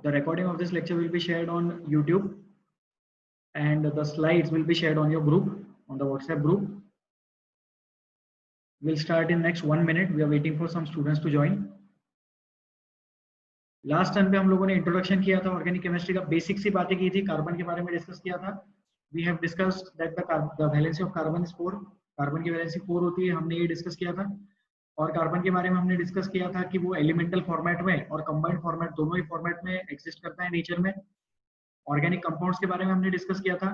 The recording of this lecture will be shared on YouTube, and the slides will be shared on your group, on the WhatsApp group. We'll start in next 1 minute. We are waiting for some students to join. Last time पे हम लोगों ने introduction किया था, organic chemistry का basic सी बातें की थी, कार्बन के बारे में डिस्कस किया था. We have discussed that the valency of carbon is 4. Carbon की वैलेंसी 4 होती है, हमने ये डिस्कस किया था. और कार्बन के बारे में हमने डिस्कस किया था कि वो एलिमेंटल फॉर्मेट में और कंबाइंड फॉर्मेट, दोनों ही फॉर्मेट में एग्जिस्ट करता है नेचर में. ऑर्गेनिक कंपाउंड्स के बारे में हमने डिस्कस किया था.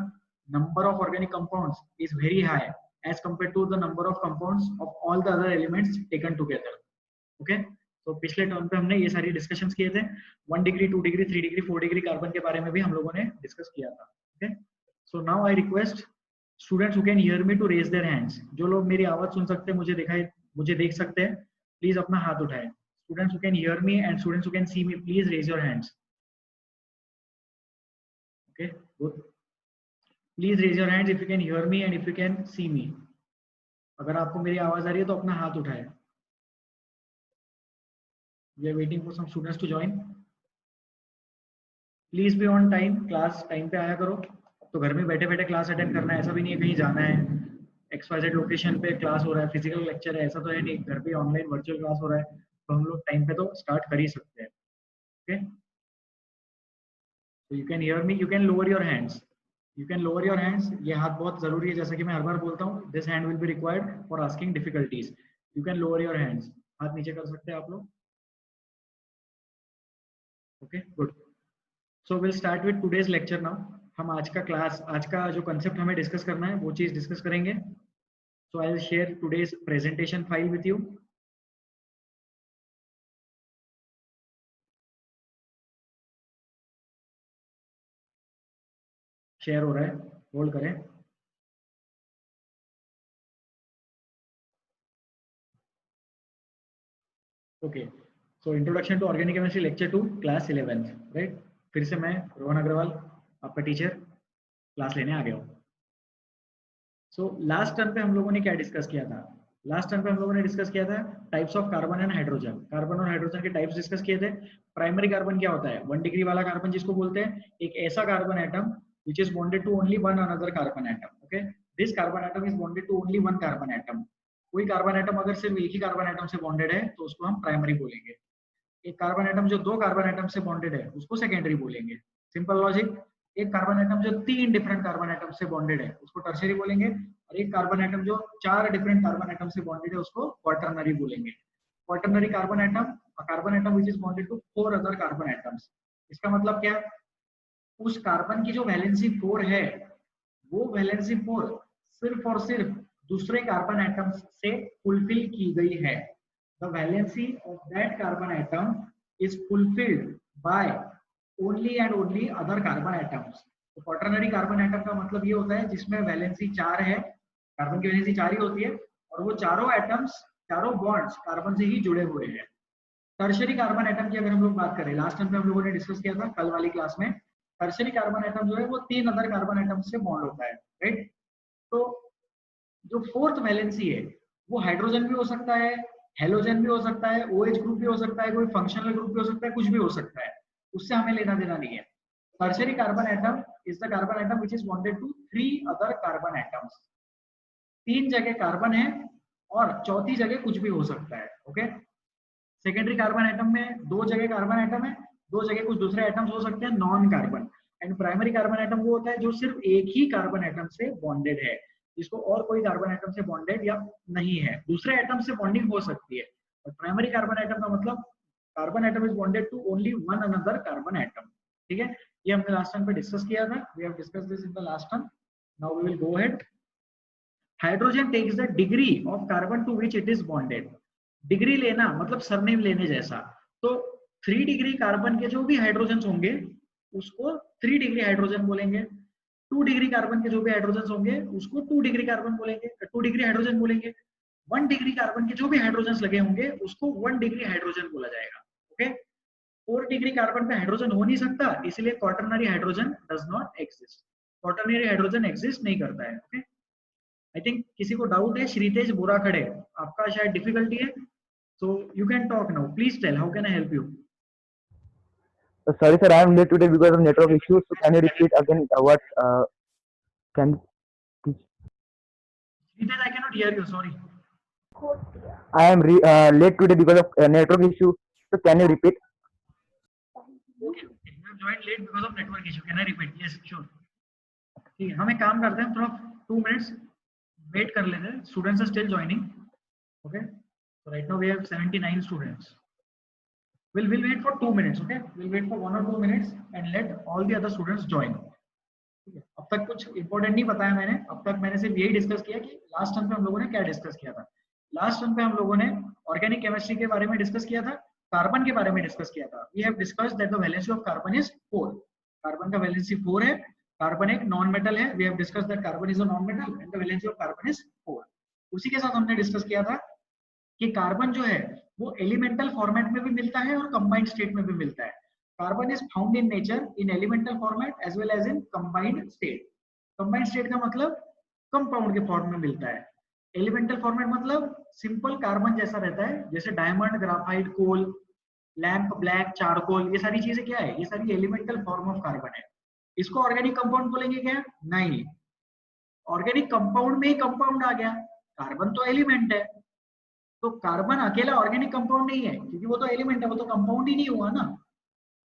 Number of organic compounds is very high as compare to the number of compounds of all the other elements taken together. Okay, तो पिछले टर्म पे हमने ये सारी डिस्कशंस किए थे. 1 degree, 2 degree, 3 degree, 4 degree carbon के बारे में भी हम लोगों ने डिस्कस किया था. Okay, so now I request students who can hear me to raise their hands. जो लोग मेरी आवाज सुन सकते हैं, मुझे देख सकते हैं, प्लीज अपना हाथ उठाएं. Students who can hear me and students who can see me, please raise your hands. Okay, good. Please raise your hands if you can hear me and if you can see me. अगर आपको मेरी आवाज आ रही है तो अपना हाथ उठाएं. We are waiting for some students to join. Please be on time. Class time पे आया करो. तो घर में बैठे बैठे क्लास अटेंड करना है, ऐसा भी नहीं है कहीं जाना है. XYZ लोकेशन पे क्लास हो रहा है, फिजिकल लेक्चर है, ऐसा तो है नहीं. घर पे ऑनलाइन वर्चुअल क्लास हो रहा है, तो हम लोग टाइम पे तो स्टार्ट कर ही सकते हैं. Okay, so you can hear me, you can lower your hands. You can lower your hands. ये हाथ बहुत जरूरी है, जैसा कि मैं हर बार बोलता हूँ. This hand will be required for asking difficulties. You can lower your hands. हाथ नीचे कर सकते हैं आप लोग. Okay, good. So we'll start with today's lecture now. हम आज का जो concept हमें discuss करना है वो चीज discuss करेंगे. So I'll share today's presentation file with you. Share हो रहा है, hold करें. Okay. So introduction to organic chemistry lecture 2 class 11th, right? फिर से मैं रोहन अग्रवाल आपका टीचर क्लास लेने आ गया हूँ. सो लास्ट टर्म पे हम लोगों ने क्या डिस्कस किया था? लास्ट टर्म पे हम लोगों ने डिस्कस किया था types of carbon and hydrogen. Carbon और हाइड्रोजन के टाइप्स डिस्कस किए थे. प्राइमरी कार्बन क्या होता है? 1 डिग्री वाला कार्बन जिसको बोलते हैं, एक ऐसा carbon atom which is bonded to only one another carbon atom. Okay, this carbon atom is bonded to only one carbon atom. कोई कार्बन एटम अगर सिर्फ एक ही कार्बन एटम से बॉन्डेड है तो उसको हम प्राइमरी बोलेंगे. एक कार्बन एटम जो 2 कार्बन एटम से बॉन्डेड है उसको सेकेंडरी बोलेंगे. Simple logic. एक कार्बन एटम जो 3 डिफरेंट कार्बन एटम से बॉन्डेड है उसको टर्शियरी बोलेंगे. और एक कार्बन एटम जो 4 डिफरेंट कार्बन एटम से बॉन्डेड है उसको क्वाटरनरी बोलेंगे. Quaternary carbon atom which is bonded to 4 other carbon atoms. इसका मतलब क्या? उस कार्बन की जो वैलेंसी 4 है वो वैलेंसी 4 सिर्फ और सिर्फ दूसरे कार्बन एटम्स से फुलफिल की गई है. The valency of that carbon atom is fulfilled by only and only other carbon atoms. तो quaternary carbon atom का मतलब ये होता है जिसमें वैलेंसी 4 है, कार्बन की वैलेंसी 4 ही होती है और वो चारों एटम्स, चारों बॉन्ड्स कार्बन से ही जुड़े हुए हैं. टर्शियरी कार्बन एटम की अगर हम लोग बात करें, लास्ट टाइम पे हम लोगों ने डिस्कस किया था कल वाली क्लास में, टर्शियरी कार्बन एटम जो है वो 3 अदर कार्बन एटम से बॉन्ड होता है, राइट? तो जो 4th वैलेंसी है वो हाइड्रोजन भी हो सकता है, हेलोजन भी हो सकता है, OH ग्रुप भी हो सकता है, कोई फंक्शनल ग्रुप भी हो सकता है, कुछ भी हो सकता है. उससे हमें लेना देना नहीं है. Tertiary carbon atom is the carbon atom which is bonded to 3 other carbon atoms. 3 जगह कार्बन है और चौथी जगह कुछ भी हो सकता है. ओके, सेकेंडरी कार्बन एटम में 2 जगह कार्बन एटम है, 2 जगह कुछ दूसरे एटम्स हो सकते हैं non carbon. And primary carbon atom वो होता है जो सिर्फ एक ही कार्बन एटम से बॉन्डेड है, जिसको और कोई कार्बन एटम से बॉन्डेड या नहीं है. दूसरे एटम से बॉन्डिंग हो सकती है, और प्राइमरी कार्बन एटम का मतलब carbon atom is bonded to only one another carbon atom. ठीक है, ये हमने लास्ट टाइम पे डिस्कस किया था. We have discussed this in the last time. Now we will go ahead. Hydrogen takes the degree of carbon to which it is bonded. Degree लेना मतलब surname लेने जैसा. तो 3 डिग्री कार्बन के जो भी हाइड्रोजन होंगे उसको 3 डिग्री हाइड्रोजन बोलेंगे. 2 डिग्री कार्बन के जो भी हाइड्रोजन होंगे उसको 2 डिग्री कार्बन बोलेंगे, 2 डिग्री हाइड्रोजन बोलेंगे. 1 डिग्री कार्बन के जो भी हाइड्रोजन लगे होंगे उसको 1 डिग्री हाइड्रोजन बोला जाएगा. ओके, 4 डिग्री कार्बन पे हाइड्रोजन हो नहीं सकता, इसलिए quaternary hydrogen does not exist. Quaternary hydrogen exist नहीं करता है. ओके, आई थिंक किसी को डाउट है? श्रीतेज बुरा खड़े, आपका शायद डिफिकल्टी है, so you can talk now. Please tell how can I help you. Sorry, sir, I am late today because of network issues. So can you repeat again what can? Ritesh, I cannot hear you. Sorry. I am late today because of network issue. So can you repeat? Okay, okay. You have joined late because of network issue. Can I repeat? Yes, sure. ठीक है, हम एक काम करते हैं, थोड़ा 2 minutes wait कर लेते हैं. Students are still joining. Okay. So right now we have 79 students. We'll wait for 2 minutes. Okay. We'll wait for 1 or 2 minutes and let all the other students join. ठीक है. अब तक कुछ इंपॉर्टेंट नहीं बताया मैंने. अब तक मैंने सिर्फ यही डिस्कस किया कि लास्ट टर्म पे हम लोगों ने क्या डिस्कस किया था. लास्ट टर्म पे हम लोगों ने ऑर्गेनिक केमिस्ट्री के बारे में डिस्कस किया था, कार्बन के बारे में डिस्कस किया था. We have discussed that the valency of carbon is 4. Carbon का वैलेंसी 4 है. कार्बन एक नॉन मेटल है. We have discussed that carbon is a non metal and the valency of carbon is 4. उसी के साथ हमने डिस्कस किया था कि कार्बन जो है वो एलिमेंटल फॉर्मेट में भी मिलता है और कंबाइंड स्टेट में भी मिलता है. Carbon is found in nature in elemental format as well as in combined state. Combined state का मतलब कंपाउंड के फॉर्म में मिलता है. एलिमेंटल फॉर्मेट मतलब सिंपल कार्बन जैसा रहता है, जैसे diamond, graphite, coal, lamp, black, charcoal, ये सारी चीजें क्या है, ये सारी एलिमेंटल फॉर्म ऑफ कार्बन है. इसको ऑर्गेनिक कंपाउंड बोलेंगे क्या? नहीं, ऑर्गेनिक कंपाउंड में ही कंपाउंड आ गया. कार्बन तो एलिमेंट है, तो कार्बन अकेला ऑर्गेनिक कंपाउंड नहीं है, क्योंकि वो तो एलिमेंट है, वो तो कंपाउंड ही नहीं हुआ ना.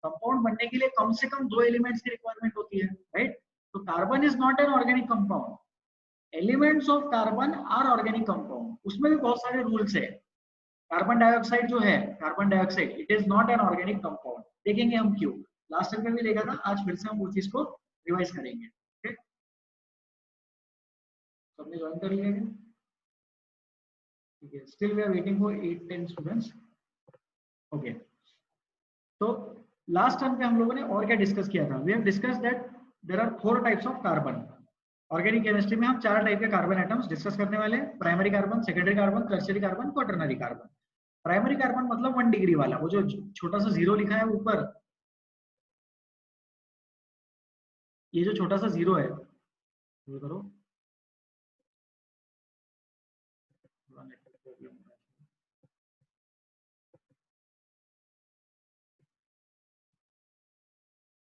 कंपाउंड बनने के लिए कम से कम 2 एलिमेंट्स की रिक्वायरमेंट होती है, राइट? तो carbon is not an organic compound. Elements of carbon are organic compound. उसमें भी बहुत सारे रूल्स है. कार्बन डाइऑक्साइड जो है, carbon dioxide, it is not an organic compound. देखेंगे हम क्यों. लास्ट टाइम में भी देखा था, आज फिर से हम उस चीज को रिवाइज करेंगे. ओके, सबने ज्वाइन कर लिया है? ठीक है. Still we are waiting for 8-10 students. Okay, तो लास्ट टाइम पे हम लोगों ने और क्या डिस्कस किया था. We have discuss that there are 4 types of carbon. Organic chemistry में हम 4 टाइप के कार्बन एटम्स डिस्कस करने वाले हैं. Primary carbon, secondary carbon, tertiary carbon, quaternary carbon. Primary carbon मतलब 1 डिग्री वाला, वो जो छोटा सा 0 लिखा है ऊपर, ये जो छोटा सा 0 है, ये करो.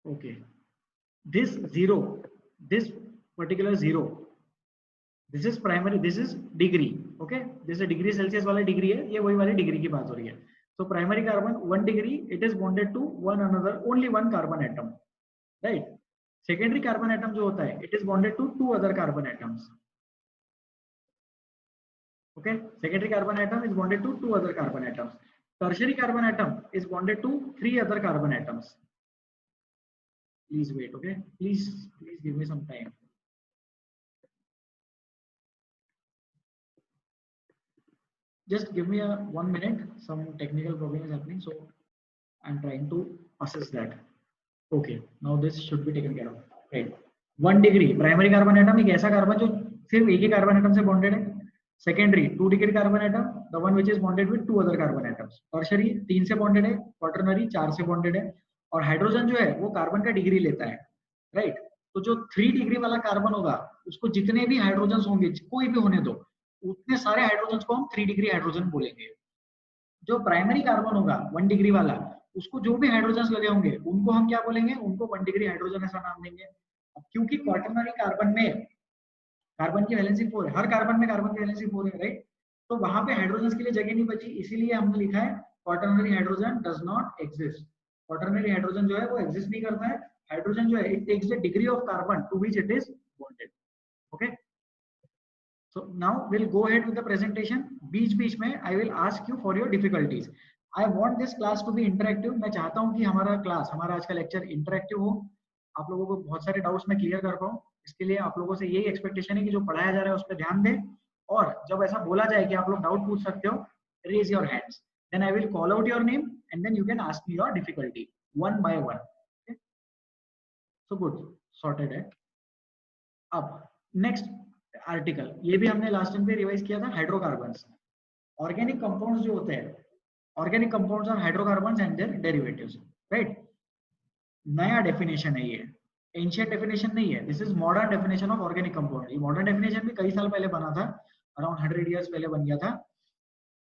Okay, this 0, this particular 0, this is primary, this is degree. Okay, this is degree Celsius वाला डिग्री है, ये वही वाली डिग्री की बात हो रही है. तो primary carbon 1 degree, it is bonded to one another, only 1 carbon atom, right? Secondary carbon atom जो होता है, it is bonded to 2 other carbon atoms. Okay, secondary carbon atom is bonded to 2 other carbon atoms. Tertiary carbon atom is bonded to 3 other carbon atoms. Please wait. Okay, please give me some time. Just give me 1 minute. Some technical problem is happening, so I'm trying to assess that. Okay, now this should be taken care of. Right, 1 degree primary carbon atom एक ऐसा carbon जो सिर्फ एक ही carbon atom से bonded है. Secondary 2 degree carbon atom, the one which is bonded with 2 other carbon atoms. Tertiary 3 से bonded है, quaternary 4 से बॉन्डेड है. और हाइड्रोजन जो है वो कार्बन का डिग्री लेता है, राइट? तो जो 3 डिग्री वाला कार्बन होगा, उसको जितने भी हाइड्रोजन होंगे, कोई भी होने दो, उतने सारे हाइड्रोजन को हम 3 डिग्री हाइड्रोजन बोलेंगे. जो प्राइमरी कार्बन होगा 1 डिग्री वाला, उसको जो भी हाइड्रोजन लगे होंगे उनको हम क्या बोलेंगे? उनको 1 डिग्री हाइड्रोजन ऐसा नाम देंगे. क्योंकि क्वाटरनरी कार्बन में कार्बन की वैलेंसी 4 है, हर कार्बन में कार्बन की वैलेंसी 4 है, राइट? तो वहां पे हाइड्रोजन के लिए जगह नहीं बची, इसीलिए हमने लिखा है quaternary hydrogen does not exist. Quaternary hydrogen जो है वो एग्जिस्ट नहीं करता है. हाइड्रोजन जो है, it takes the degree of carbon to which it is bonded. Okay, so now will go ahead with the presentation. बीच में I will ask you for your difficulties. I want this class to be interactive. मैं चाहता हूं कि हमारा class, हमारा आज का लेक्चर इंटरेक्टिव हो, आप लोगों को बहुत सारे डाउट्स मैं क्लियर कर पाऊं. इसके लिए आप लोगों से यही एक्सपेक्टेशन है कि जो पढ़ाया जा रहा है उस पर ध्यान दें, और जब ऐसा बोला जाए कि आप लोग डाउट पूछ सकते हो, raise your hands, then I will call out your name and then you can ask me your difficulty one by one. So good, sorted है. अब नेक्स्ट आर्टिकल, ये भी हमने लास्ट टाइम पे रिवाइज किया था, हाइड्रोकार्बन्स. ऑर्गेनिक कंपाउंड्स जो होते हैं, organic compounds are hydrocarbons and their derivatives, right? नया डेफिनेशन है ये, एंशिएंट डेफिनेशन नहीं है. This is modern definition of organic compound. ये मॉडर्न डेफिनेशन भी कई साल पहले बना था, अराउंड 100 इयर्स पहले बन गया था.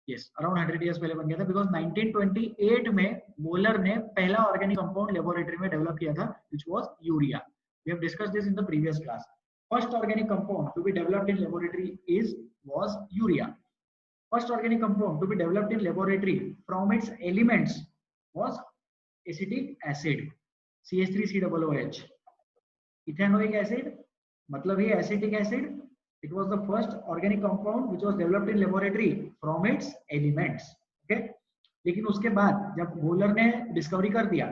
यस अराउंड 100 इयर्स पहले बन गया था, बिकॉज 1928 में मोलर ने पहला ऑर्गेनिक कंपाउंड लेबोरेटरी में डेवलप किया था, which was urea. We have discussed this in the previous class. First organic compound to be developed in laboratory was urea. First organic compound to be developed in laboratory from its elements was acetic acid, CH3COOH. Ethanoic acid मतलब ही acetic acid. It was the first organic compound which was developed in laboratory from its elements. Okay. लेकिन उसके बाद जब molar ने discovery कर दिया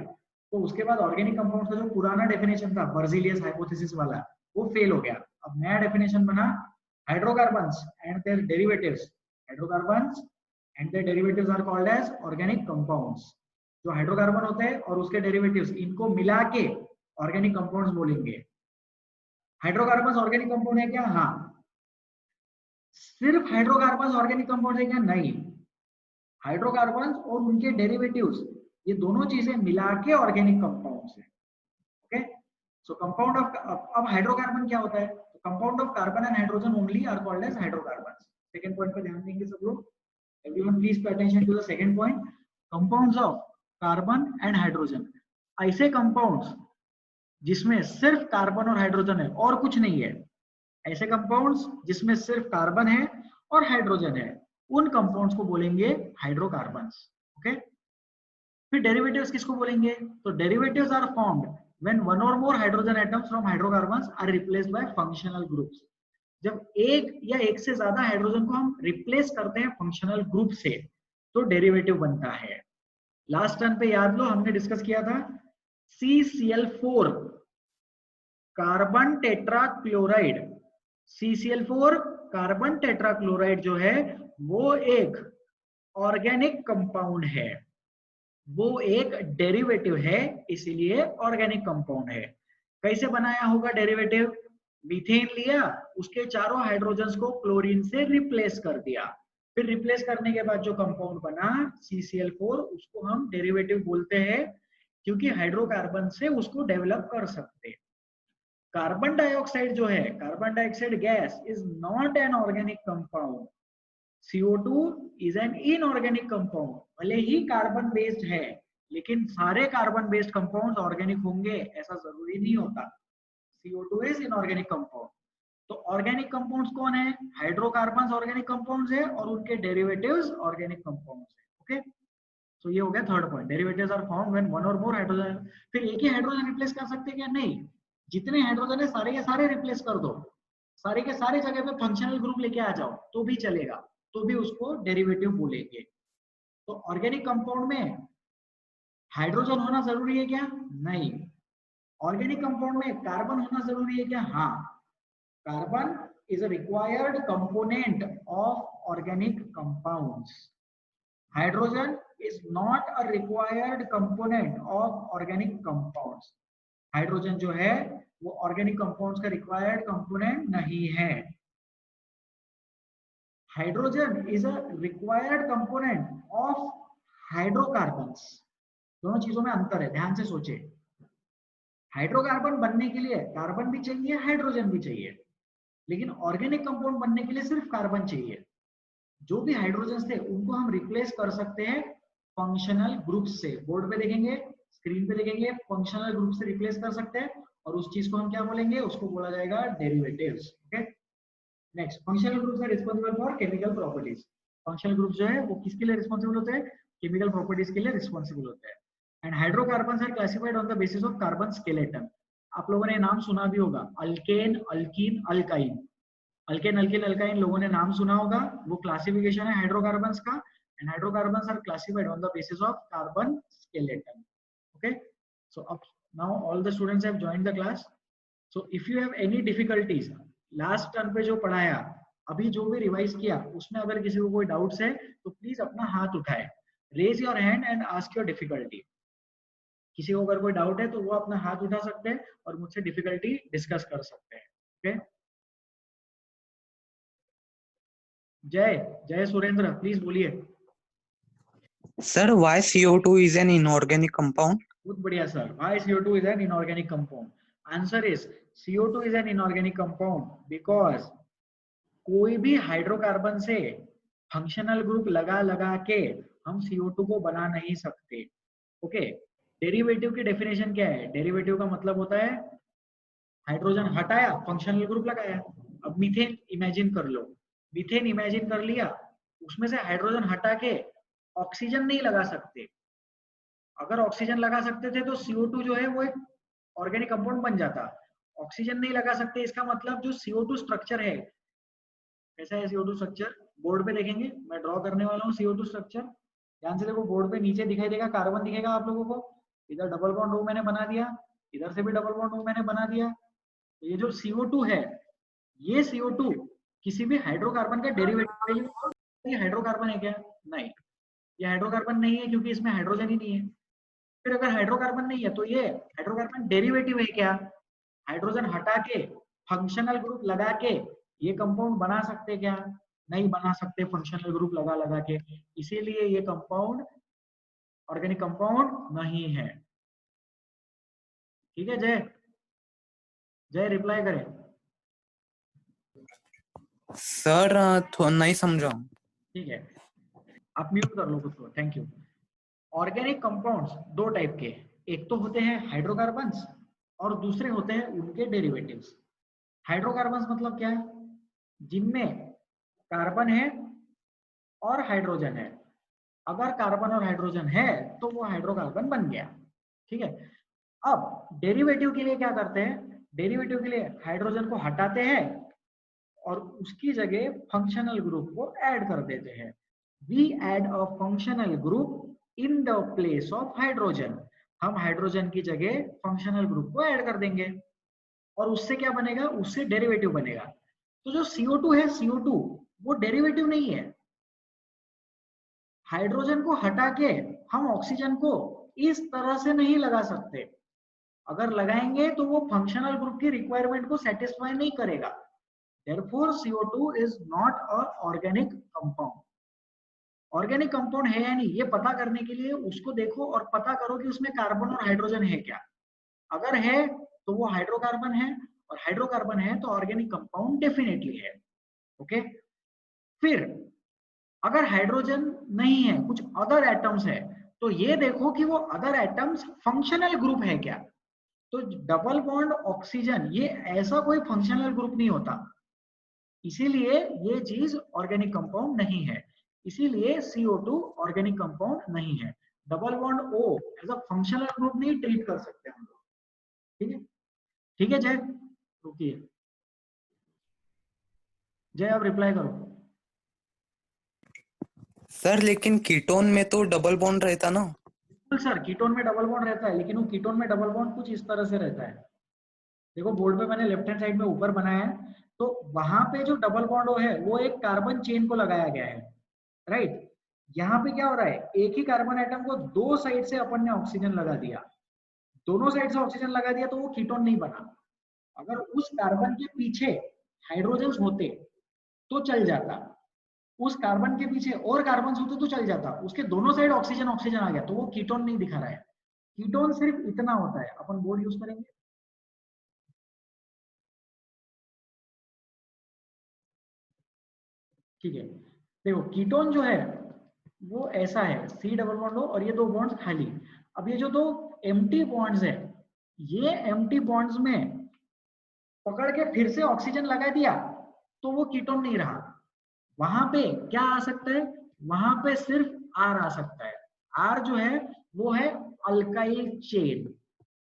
तो उसके बाद ऑर्गेनिक कंपाउंड का जो पुराना डेफिनेशन था बर्जीलियस हाइपोथेसिस वाला वो फेल हो गया. अब नया डेफिनेशन बना hydrocarbons and their derivatives. Hydrocarbons and their derivatives are called as organic compounds. जो हाइड्रोकार्बन होते हैं और उसके डेरिवेटिव्स इनको मिला के ऑर्गेनिक कंपाउंड्स बोलेंगे. हाइड्रोकार्बन्स ऑर्गेनिक कंपाउंड है क्या? हाँ. सिर्फ हाइड्रोकार्बन्स ऑर्गेनिक कंपाउंड है क्या? नहीं. हाइड्रोकार्बन्स और उनके डेरिवेटिव्स ये दोनों चीजें मिला के ऑर्गेनिक कंपाउंड्स है. ओके. सो कंपाउंड ऑफ अब हाइड्रोकार्बन क्या होता है? Compound of carbon and hydrogen only are called as hydrocarbons. Second point पे ध्यान देंगे सब लोग. Everyone please pay attention to the second point. Compounds of carbon and hydrogen. ऐसे compounds जिसमें सिर्फ कार्बन और हाइड्रोजन है और कुछ नहीं है, ऐसे compounds जिसमें सिर्फ कार्बन है और हाइड्रोजन है, उन compounds को बोलेंगे हाइड्रोकार्बन्स. ओके. फिर डेरिवेटिव्स किसको बोलेंगे? तो derivatives are formed when one or more hydrogen atoms from hydrocarbons are replaced by functional groups. जब एक या एक से ज्यादा हाइड्रोजन को हम रिप्लेस करते हैं फंक्शनल ग्रुप से तो डेरिवेटिव बनता है. लास्ट टर्न पे याद लो हमने डिस्कस किया था CCl4 carbon tetrachloride. CCl4 carbon tetrachloride जो है वो एक ऑर्गेनिक कंपाउंड है, वो एक डेरिवेटिव है, इसीलिए ऑर्गेनिक कंपाउंड है. कैसे बनाया होगा डेरिवेटिव? मीथेन लिया, उसके चारों हाइड्रोजन्स को क्लोरीन से रिप्लेस कर दिया, फिर रिप्लेस करने के बाद जो कंपाउंड बना CCl4 उसको हम डेरिवेटिव बोलते हैं क्योंकि हाइड्रोकार्बन से उसको डेवलप कर सकते. कार्बन डाइऑक्साइड जो है, carbon dioxide gas is not an organic compound. CO2 is an inorganic compound. भले ही कार्बन बेस्ड है लेकिन सारे कार्बन बेस्ड कंपाउंड्स ऑर्गेनिक होंगे ऐसा जरूरी नहीं होता. CO2 is inorganic compound. तो ऑर्गेनिक कंपाउंड्स कौन है? हाइड्रोकार्बन्स ऑर्गेनिक कंपाउंड्स है और उनके डेरिवेटिव्स ऑर्गेनिक कंपाउंड्स है. ओके. सो ये हो गया third point. Derivatives are formed when one और मोर हाइड्रोजन. फिर एक ही हाइड्रोजन रिप्लेस कर सकते हैं क्या? नहीं. जितने हाइड्रोजन है सारे के सारे रिप्लेस कर दो, सारे के सारे जगह पे फंक्शनल ग्रुप लेके आ जाओ तो भी चलेगा, तो भी उसको डेरिवेटिव बोलेंगे. तो ऑर्गेनिक कंपाउंड में हाइड्रोजन होना जरूरी है क्या? नहीं. ऑर्गेनिक कंपाउंड में कार्बन होना जरूरी है क्या? हाँ. Carbon is a required component of organic compounds. Hydrogen is not a required component of organic compounds. Hydrogen जो है वो ऑर्गेनिक कंपाउंड्स का रिक्वायर्ड कंपोनेंट नहीं है. Hydrogen is a required component of hydrocarbons. दोनों चीजों में अंतर है, ध्यान से सोचे. हाइड्रोकार्बन बनने के लिए कार्बन भी चाहिए, हाइड्रोजन भी चाहिए, लेकिन ऑर्गेनिक कंपाउंड बनने के लिए सिर्फ कार्बन चाहिए. जो भी हाइड्रोजन थे उनको हम रिप्लेस कर सकते हैं फंक्शनल ग्रुप से. बोर्ड पे देखेंगे, स्क्रीन पे देखेंगे, फंक्शनल ग्रुप से रिप्लेस कर सकते हैं और उस चीज को हम क्या बोलेंगे? उसको बोला जाएगा derivatives. Okay. Next, functional groups are responsible for chemical properties. Functional group जो है वो किसके लिए रिस्पांसिबल होते हैं? केमिकल प्रॉपर्टीज के लिए रिस्पांसिबल होते हैं. And hydrocarbons are classified on the basis of carbon skeleton. आप लोगों ने नाम सुना भी होगा, alkane, alkene, alkyne. Alkane, alkene, alkyne लोगों ने नाम सुना होगा. वो क्लासिफिकेशन है हाइड्रोकार्बन्स का. And hydrocarbons are classified on the basis of carbon skeleton. Okay. So अब now all the students have joined the class. So if you have any difficulties, last term पे जो पढ़ाया, अभी जो भी रिवाइज किया, उसमें अगर किसी को कोई डाउट्स है तो प्लीज अपना हाथ उठाए. Raise your hand and ask your difficulty. किसी को अगर कोई डाउट है तो वो अपना हाथ उठा सकते हैं और मुझसे डिफिकल्टी डिस्कस कर सकते हैं. ओके. जय सुरेंद्र, प्लीज बोलिए. Sir, why CO2 is an inorganic compound? बहुत बढ़िया sir. Why CO2 is an inorganic compound? Answer is CO2 is an inorganic compound because कोई भी हाइड्रोकार्बन से फंक्शनल ग्रुप लगा लगा के हम CO2 को बना नहीं सकते। ओके, डेरिवेटिव की डेफिनेशन क्या है? डेरिवेटिव का मतलब होता है हाइड्रोजन हटाया, फंक्शनल ग्रुप लगाया। अब मीथेन इमेजिन कर लो, मीथेन इमेजिन कर लिया, उसमें से हाइड्रोजन हटा के ऑक्सीजन नहीं लगा सकते। अगर ऑक्सीजन लगा सकते थे तो CO2 जो है वो एक ऑर्गेनिक कंपाउंड बन जाता। ऑक्सीजन नहीं लगा सकते, इसका मतलब जो CO2 स्ट्रक्चर है, कैसा है CO2 स्ट्रक्चर? बोर्ड पे देखेंगे, मैं ड्रॉ करने वाला हूँ CO2 स्ट्रक्चर। ध्यान से देखो, बोर्ड पे नीचे दिखाई देगा कार्बन दिखेगा आप लोगों को, इधर डबल बॉन्ड O मैंने बना दिया, इधर से भी डबल बॉन्ड O मैंने बना दिया। ये जो CO2 है, ये CO2 किसी भी हाइड्रोकार्बन का डेरिवेटिव है। ये हाइड्रोकार्बन है क्या? नहीं, ये हाइड्रोकार्बन नहीं है क्योंकि इसमें हाइड्रोजन ही नहीं है। फिर अगर हाइड्रोकार्बन नहीं है तो ये हाइड्रोकार्बन डेरिवेटिव है क्या? हाइड्रोजन हटा के फंक्शनल ग्रुप लगा के ये कंपाउंड बना सकते क्या? नहीं बना सकते फंक्शनल ग्रुप लगा लगा के, इसीलिए ये कंपाउंड ऑर्गेनिक कंपाउंड नहीं है। ठीक है जय? जय रिप्लाई करें। सर नहीं समझा। ठीक है, आप म्यूट कर लो खुद को, थैंक यू। ऑर्गेनिक कंपाउंड्स दो टाइप के, एक तो होते हैं हाइड्रोकार्बन्स और दूसरे होते हैं उनके डेरिवेटिव्स। हाइड्रोकार्बन्स मतलब क्या है? जिनमें कार्बन है और हाइड्रोजन है। अगर कार्बन और हाइड्रोजन है तो वो हाइड्रोकार्बन बन गया। ठीक है, अब डेरिवेटिव के लिए क्या करते हैं? डेरिवेटिव के लिए हाइड्रोजन को हटाते हैं और उसकी जगह फंक्शनल ग्रुप को ऐड कर देते हैं। We add a functional group in the place of hydrogen. हम हाइड्रोजन की जगह फंक्शनल ग्रुप को ऐड कर देंगे और उससे क्या बनेगा? उससे डेरिवेटिव बनेगा। तो जो CO2 है, CO2 वो डेरिवेटिव नहीं है। हाइड्रोजन को हटा के हम ऑक्सीजन को इस तरह से नहीं लगा सकते। अगर लगाएंगे तो वो फंक्शनल ग्रुप की रिक्वायरमेंट को सेटिस्फाई नहीं करेगा। Therefore, CO2 is not a organic compound. Organic compound है या नहीं ये पता करने के लिए उसको देखो और पता करो कि उसमें कार्बन और हाइड्रोजन है क्या। अगर है तो वो हाइड्रोकार्बन है, और हाइड्रोकार्बन है तो ऑर्गेनिक कंपाउंड डेफिनेटली है। ओके, फिर अगर हाइड्रोजन नहीं है, कुछ अदर एटम्स है, तो ये देखो कि वो अदर एटम्स फंक्शनल ग्रुप है क्या। तो डबल बॉन्ड ऑक्सीजन ये ऐसा कोई फंक्शनल ग्रुप नहीं होता, इसीलिए ये चीज ऑर्गेनिक कंपाउंड नहीं है। इसीलिए CO2 ऑर्गेनिक कंपाउंड नहीं है। Double bond O as a functional group नहीं ट्रीट कर सकते हम लोग। ठीक है, ठीक है जय, रुकिए जय, अब रिप्लाई करो। सर लेकिन कीटोन में तो डबल बॉन्ड रहता ना। बिल्कुल सर, कीटोन में डबल बॉन्ड रहता है, लेकिन वो कीटोन में डबल बॉन्ड कुछ इस तरह से रहता है। देखो बोर्ड पे मैंने लेफ्ट हैंड साइड में ऊपर बनाया है, तो वहां पे जो डबल बॉन्ड O है वो एक कार्बन चेन को लगाया गया है, राइट। यहाँ पे क्या हो रहा है? एक ही कार्बन एटम को दो साइड से अपन ने ऑक्सीजन लगा दिया, दोनों साइड से ऑक्सीजन लगा दिया तो वो कीटोन नहीं बना। अगर उस कार्बन के पीछे हाइड्रोजन होते तो चल जाता, उस कार्बन के पीछे और कार्बन होते तो चल जाता, उसके दोनों साइड ऑक्सीजन ऑक्सीजन आ गया तो वो कीटोन नहीं दिखा रहा है। कीटोन सिर्फ इतना होता है। अपन बोर्ड यूज करेंगे, ठीक है। देखो कीटोन जो है वो ऐसा है, C डबल बॉन्ड हो और ये दो बॉन्ड्स खाली। अब ये जो दो एम्प्टी बॉन्ड्स है, ये एम्प्टी बॉन्ड्स में पकड़ के फिर से ऑक्सीजन लगा दिया तो वो कीटोन नहीं रहा। वहां पे क्या आ सकता है? वहां पे सिर्फ R आ सकता है। R जो है वो है अल्काइल चेन,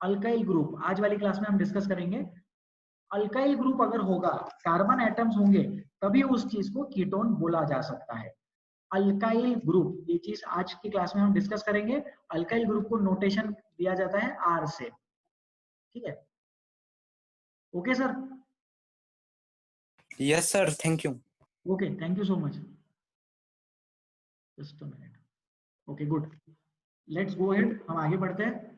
अल्काइल ग्रुप। आज वाली क्लास में हम डिस्कस करेंगे। अल्काइल ग्रुप अगर होगा, कार्बन एटम्स होंगे, तभी उस चीज को कीटोन बोला जा सकता है। अल्काइल ग्रुप, ये चीज आज की क्लास में हम डिस्कस करेंगे। अल्काइल ग्रुप को नोटेशन दिया जाता है R से। ठीक है, okay sir? Yes sir, thank you. Okay, thank you so much. Just a minute. Okay good, let's go ahead, हम आगे बढ़ते हैं।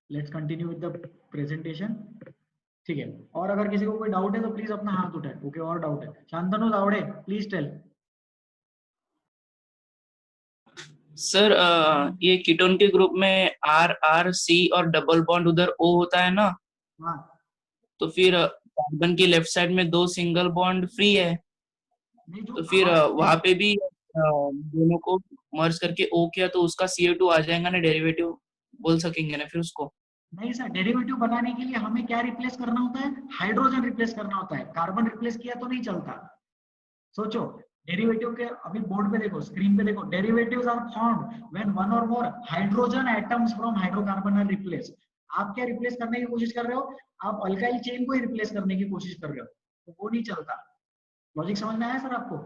Let's continue with the presentation. ठीक है, और अगर किसी को कोई डाउट है तो प्लीज अपना हाथ उठाए। ओके, और डाउट है? Shantanu Dawde, please tell. Sir ये कीटोन के ग्रुप में R, C और डबल बॉन्ड उधर O होता है ना, हाँ तो फिर कार्बन की लेफ्ट साइड में दो सिंगल बॉन्ड फ्री है। नहीं जो तो फिर वहां पे भी दोनों को मर्ज करके O किया तो उसका CO2 आ जाएगा ना, डेरिवेटिव बोल सकेंगे ना फिर उसको। नहीं सर, डेरिवेटिव बनाने के लिए हमें क्या रिप्लेस करना होता है? हाइड्रोजन रिप्लेस करना होता है, कार्बन रिप्लेस किया तो नहीं चलता। सोचो, डेरिवेटिव के अभी बोर्ड पे देखो, स्क्रीन पे देखो, derivatives are formed when one और more hydrogen atoms from hydrocarbon are replace. आप क्या रिप्लेस करने की कोशिश कर रहे हो? आप अल्काइल चेन को ही रिप्लेस करने की कोशिश कर रहे हो, तो वो नहीं चलता। लॉजिक समझ में आया सर आपको?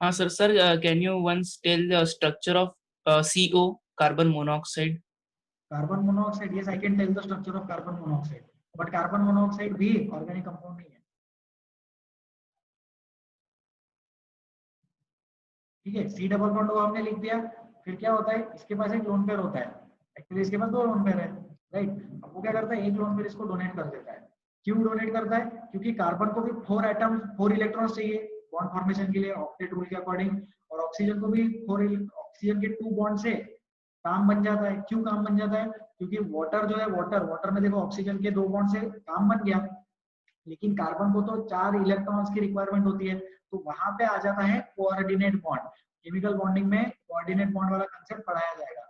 हाँ sir. Sir can you once tell the structure of CO, carbon monoxide? Carbon monoxide, yes I can tell the structure of carbon monoxide, but carbon monoxide भी ऑर्गेनिक कंपाउंड नहीं है। ठीक है, सी डबल बॉन्ड को हमने लिख दिया, फिर क्या होता है, इसके पास एक लोन पेयर होता है, एक्चुअली इसके पास दो लोन पेयर है, राइट। अब वो क्या करता है, एक लोन पेयर इसको डोनेट कर देता है। क्यों डोनेट करता है? क्योंकि कार्बन को भी 4 एटम्स 4 इलेक्ट्रॉन्स चाहिए बॉन्ड फॉर्मेशन के लिए ऑक्टेट रूल के अकॉर्डिंग, और ऑक्सीजन को भी 4, ऑक्सीजन के 2 बॉन्ड से काम बन जाता है। क्यों काम बन जाता है? क्योंकि वाटर जो है, वाटर में देखो ऑक्सीजन के 2 बॉन्ड से काम बन गया, लेकिन कार्बन को तो 4 इलेक्ट्रॉन्स की रिक्वायरमेंट होती है, तो वहां पे आ जाता है कोऑर्डिनेट बॉन्ड। केमिकल बॉन्डिंग में कोऑर्डिनेट बॉन्ड वाला कंसेप्ट पढ़ाया जाएगा।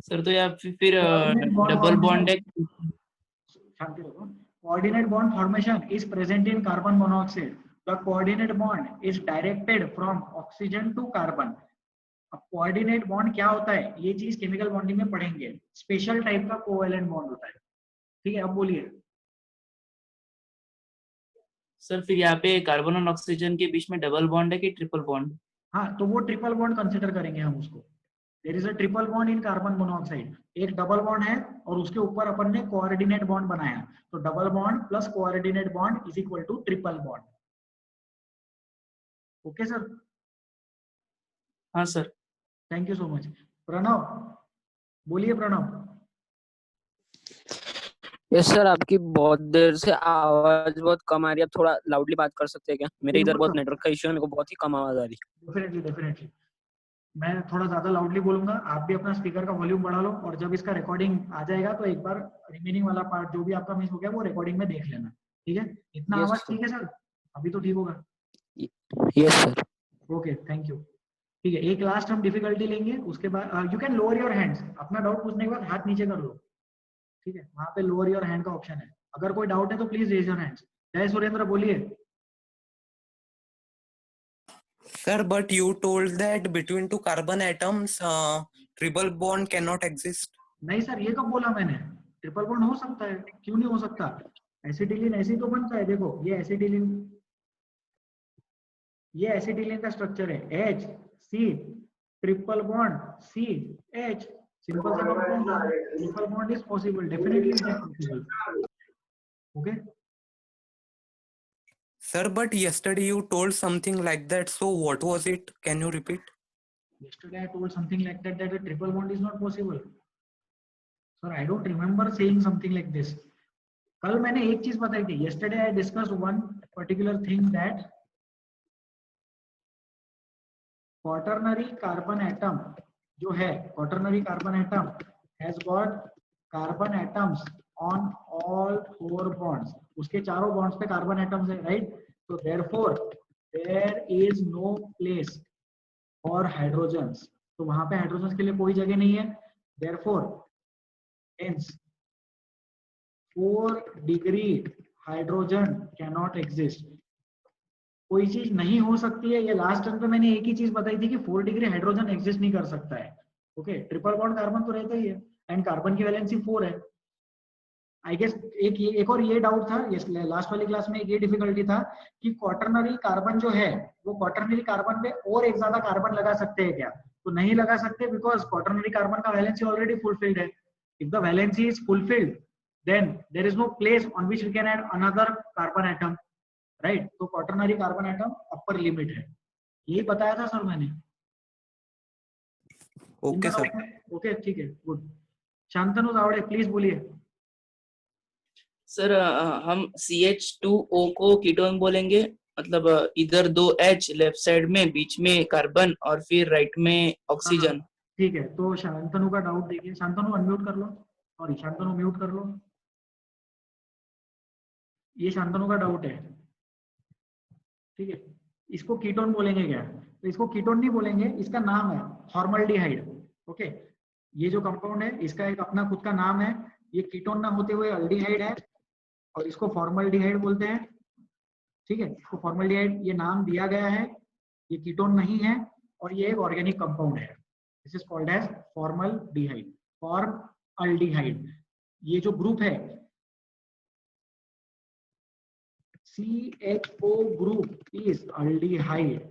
सर तो या फिर coordinate bond double formation, bond है? शांति रखो। Coordinate bond formation is present in carbon monoxide. The coordinate bond is directed from oxygen to carbon. अब कोऑर्डिनेट बॉन्ड क्या होता है, ये चीज केमिकल बॉन्डिंग में पढ़ेंगे। स्पेशल टाइप का कोवेलेंट बॉन्ड होता है। ठीक है, अब बोलिए। सर फिर यहाँ पे कार्बन और ऑक्सीजन के बीच में डबल बॉन्ड है कि ट्रिपल बॉन्ड? हाँ, तो वो ट्रिपल बॉन्ड कंसिडर करेंगे हम उसको। There is a triple bond in carbon monoxide. एक डबल बॉन्ड है और उसके ऊपर अपन ने कोऑर्डिनेट बॉन्ड बनाया, तो double bond plus coordinate bond is equal to triple bond. Okay sir, हाँ sir. Thank you so much. Pranav, बोलिए प्रणव। यस सर, आपकी बहुत देर से आवाज बहुत कम आ रही है, आप थोड़ा लाउडली बात कर सकते हैं क्या? मेरे इधर बिल्कुल बहुत सर, नेटवर्क का इश्यू है, मेरे को बहुत ही कम आवाज आ रही है। Definitely definitely. मैं थोड़ा ज्यादा लाउडली बोलूंगा, आप भी अपना स्पीकर का वॉल्यूम बढ़ा लो, और जब इसका रिकॉर्डिंग आ जाएगा तो एक बार रिमेनिंग वाला पार्ट जो भी आपका मिस हो गया वो रिकॉर्डिंग में देख लेना। ठीक है, इतना यस आवाज सर। ठीक है सर? अभी तो ठीक होगा। Yes sir. Okay, thank you. ठीक है, एक लास्ट हम डिफिकल्टी लेंगे, उसके बाद you can lower your hands. अपना डाउट पूछने के बाद हाथ नीचे कर लो। ठीक है, वहां पे लोअर योर हैंड का ऑप्शन है, अगर कोई डाउट है तो प्लीज रेज योर हैंड्स। जय सुरेंद्र, बोलिए। Sir, but you told that between two carbon atoms, triple bond cannot exist. नहीं सर, ये कब बोला मैंने? ट्रिपल बॉन्ड हो सकता है, क्यों नहीं हो सकता? एसिटिलीन ऐसे ही तो बनता है, देखो ये एसिटिलीन, ये एसिटिलीन का स्ट्रक्चर है, H C triple bond C H। Simple सा compound, triple bond is possible, definitely it is possible. Okay Sir, but yesterday you told something like that. So what was it? Can you repeat? yesterday I told something like that, that a triple bond is not possible. Sir, I don't remember saying something like this. कल मैंने एक चीज बताई थी, yesterday I discussed one particular thing, that quaternary carbon atom जो है, quaternary carbon atom has got carbon atoms on all 4 bonds. उसके चारों bonds पे carbon atoms है, right? So therefore there is no place for hydrogens. तो वहां पे hydrogens के लिए कोई जगह नहीं है। therefore hence 4 degree hydrogen cannot exist. कोई चीज नहीं हो सकती है, ये लास्ट टर्म पे मैंने एक ही चीज बताई थी कि 4 डिग्री हाइड्रोजन एग्जिस्ट नहीं कर सकता है। ओके, ट्रिपल बॉन्ड कार्बन तो रहता ही है, एंड कार्बन की वैलेंसी 4 है। आई गेस एक और ये डाउट था, ये लास्ट वाली क्लास में एक ये डिफिकल्टी था कि क्वाटरनरी कार्बन जो है, वो क्वाटरनरी कार्बन पे और एक ज्यादा कार्बन लगा सकते हैं क्या? तो नहीं लगा सकते, बिकॉज क्वाटरनरी कार्बन का वैलेंसी ऑलरेडी फुलफिल्ड है। If the valency is fulfilled, then there is no place on which we can add another carbon atom, right? तो quaternary carbon atom upper limit है, यही बताया था सर मैंने। Okay, sir. Okay ठीक है, good. Shantanu Dawde, please बोलिए। सर हम CH2O को कीटोन बोलेंगे, मतलब इधर 2 H लेफ्ट साइड में, बीच में कार्बन और फिर राइट में ऑक्सीजन। ठीक है, तो शांतनु का डाउट देखिए। शांतनु अनम्यूट कर लो, सॉरी शांतनु म्यूट कर लो। ये शांतनु का डाउट है, ठीक है। इसको कीटोन बोलेंगे क्या? तो इसको कीटोन नहीं बोलेंगे, इसका नाम है फॉर्मल्डिहाइड। ओके, ये जो कंपाउंड है इसका एक अपना खुद का नाम है। ये कीटोन ना होते हुए अल्डिहाइड है और इसको फॉर्मल्डिहाइड बोलते हैं, ठीक है। इसको फॉर्मल्डिहाइड ये नाम दिया गया है, ये कीटोन नहीं है और ये एक ऑर्गेनिक कंपाउंड है। This is called as formaldehyde, formaldehyde. ये जो ग्रुप है CHO group is aldehyde.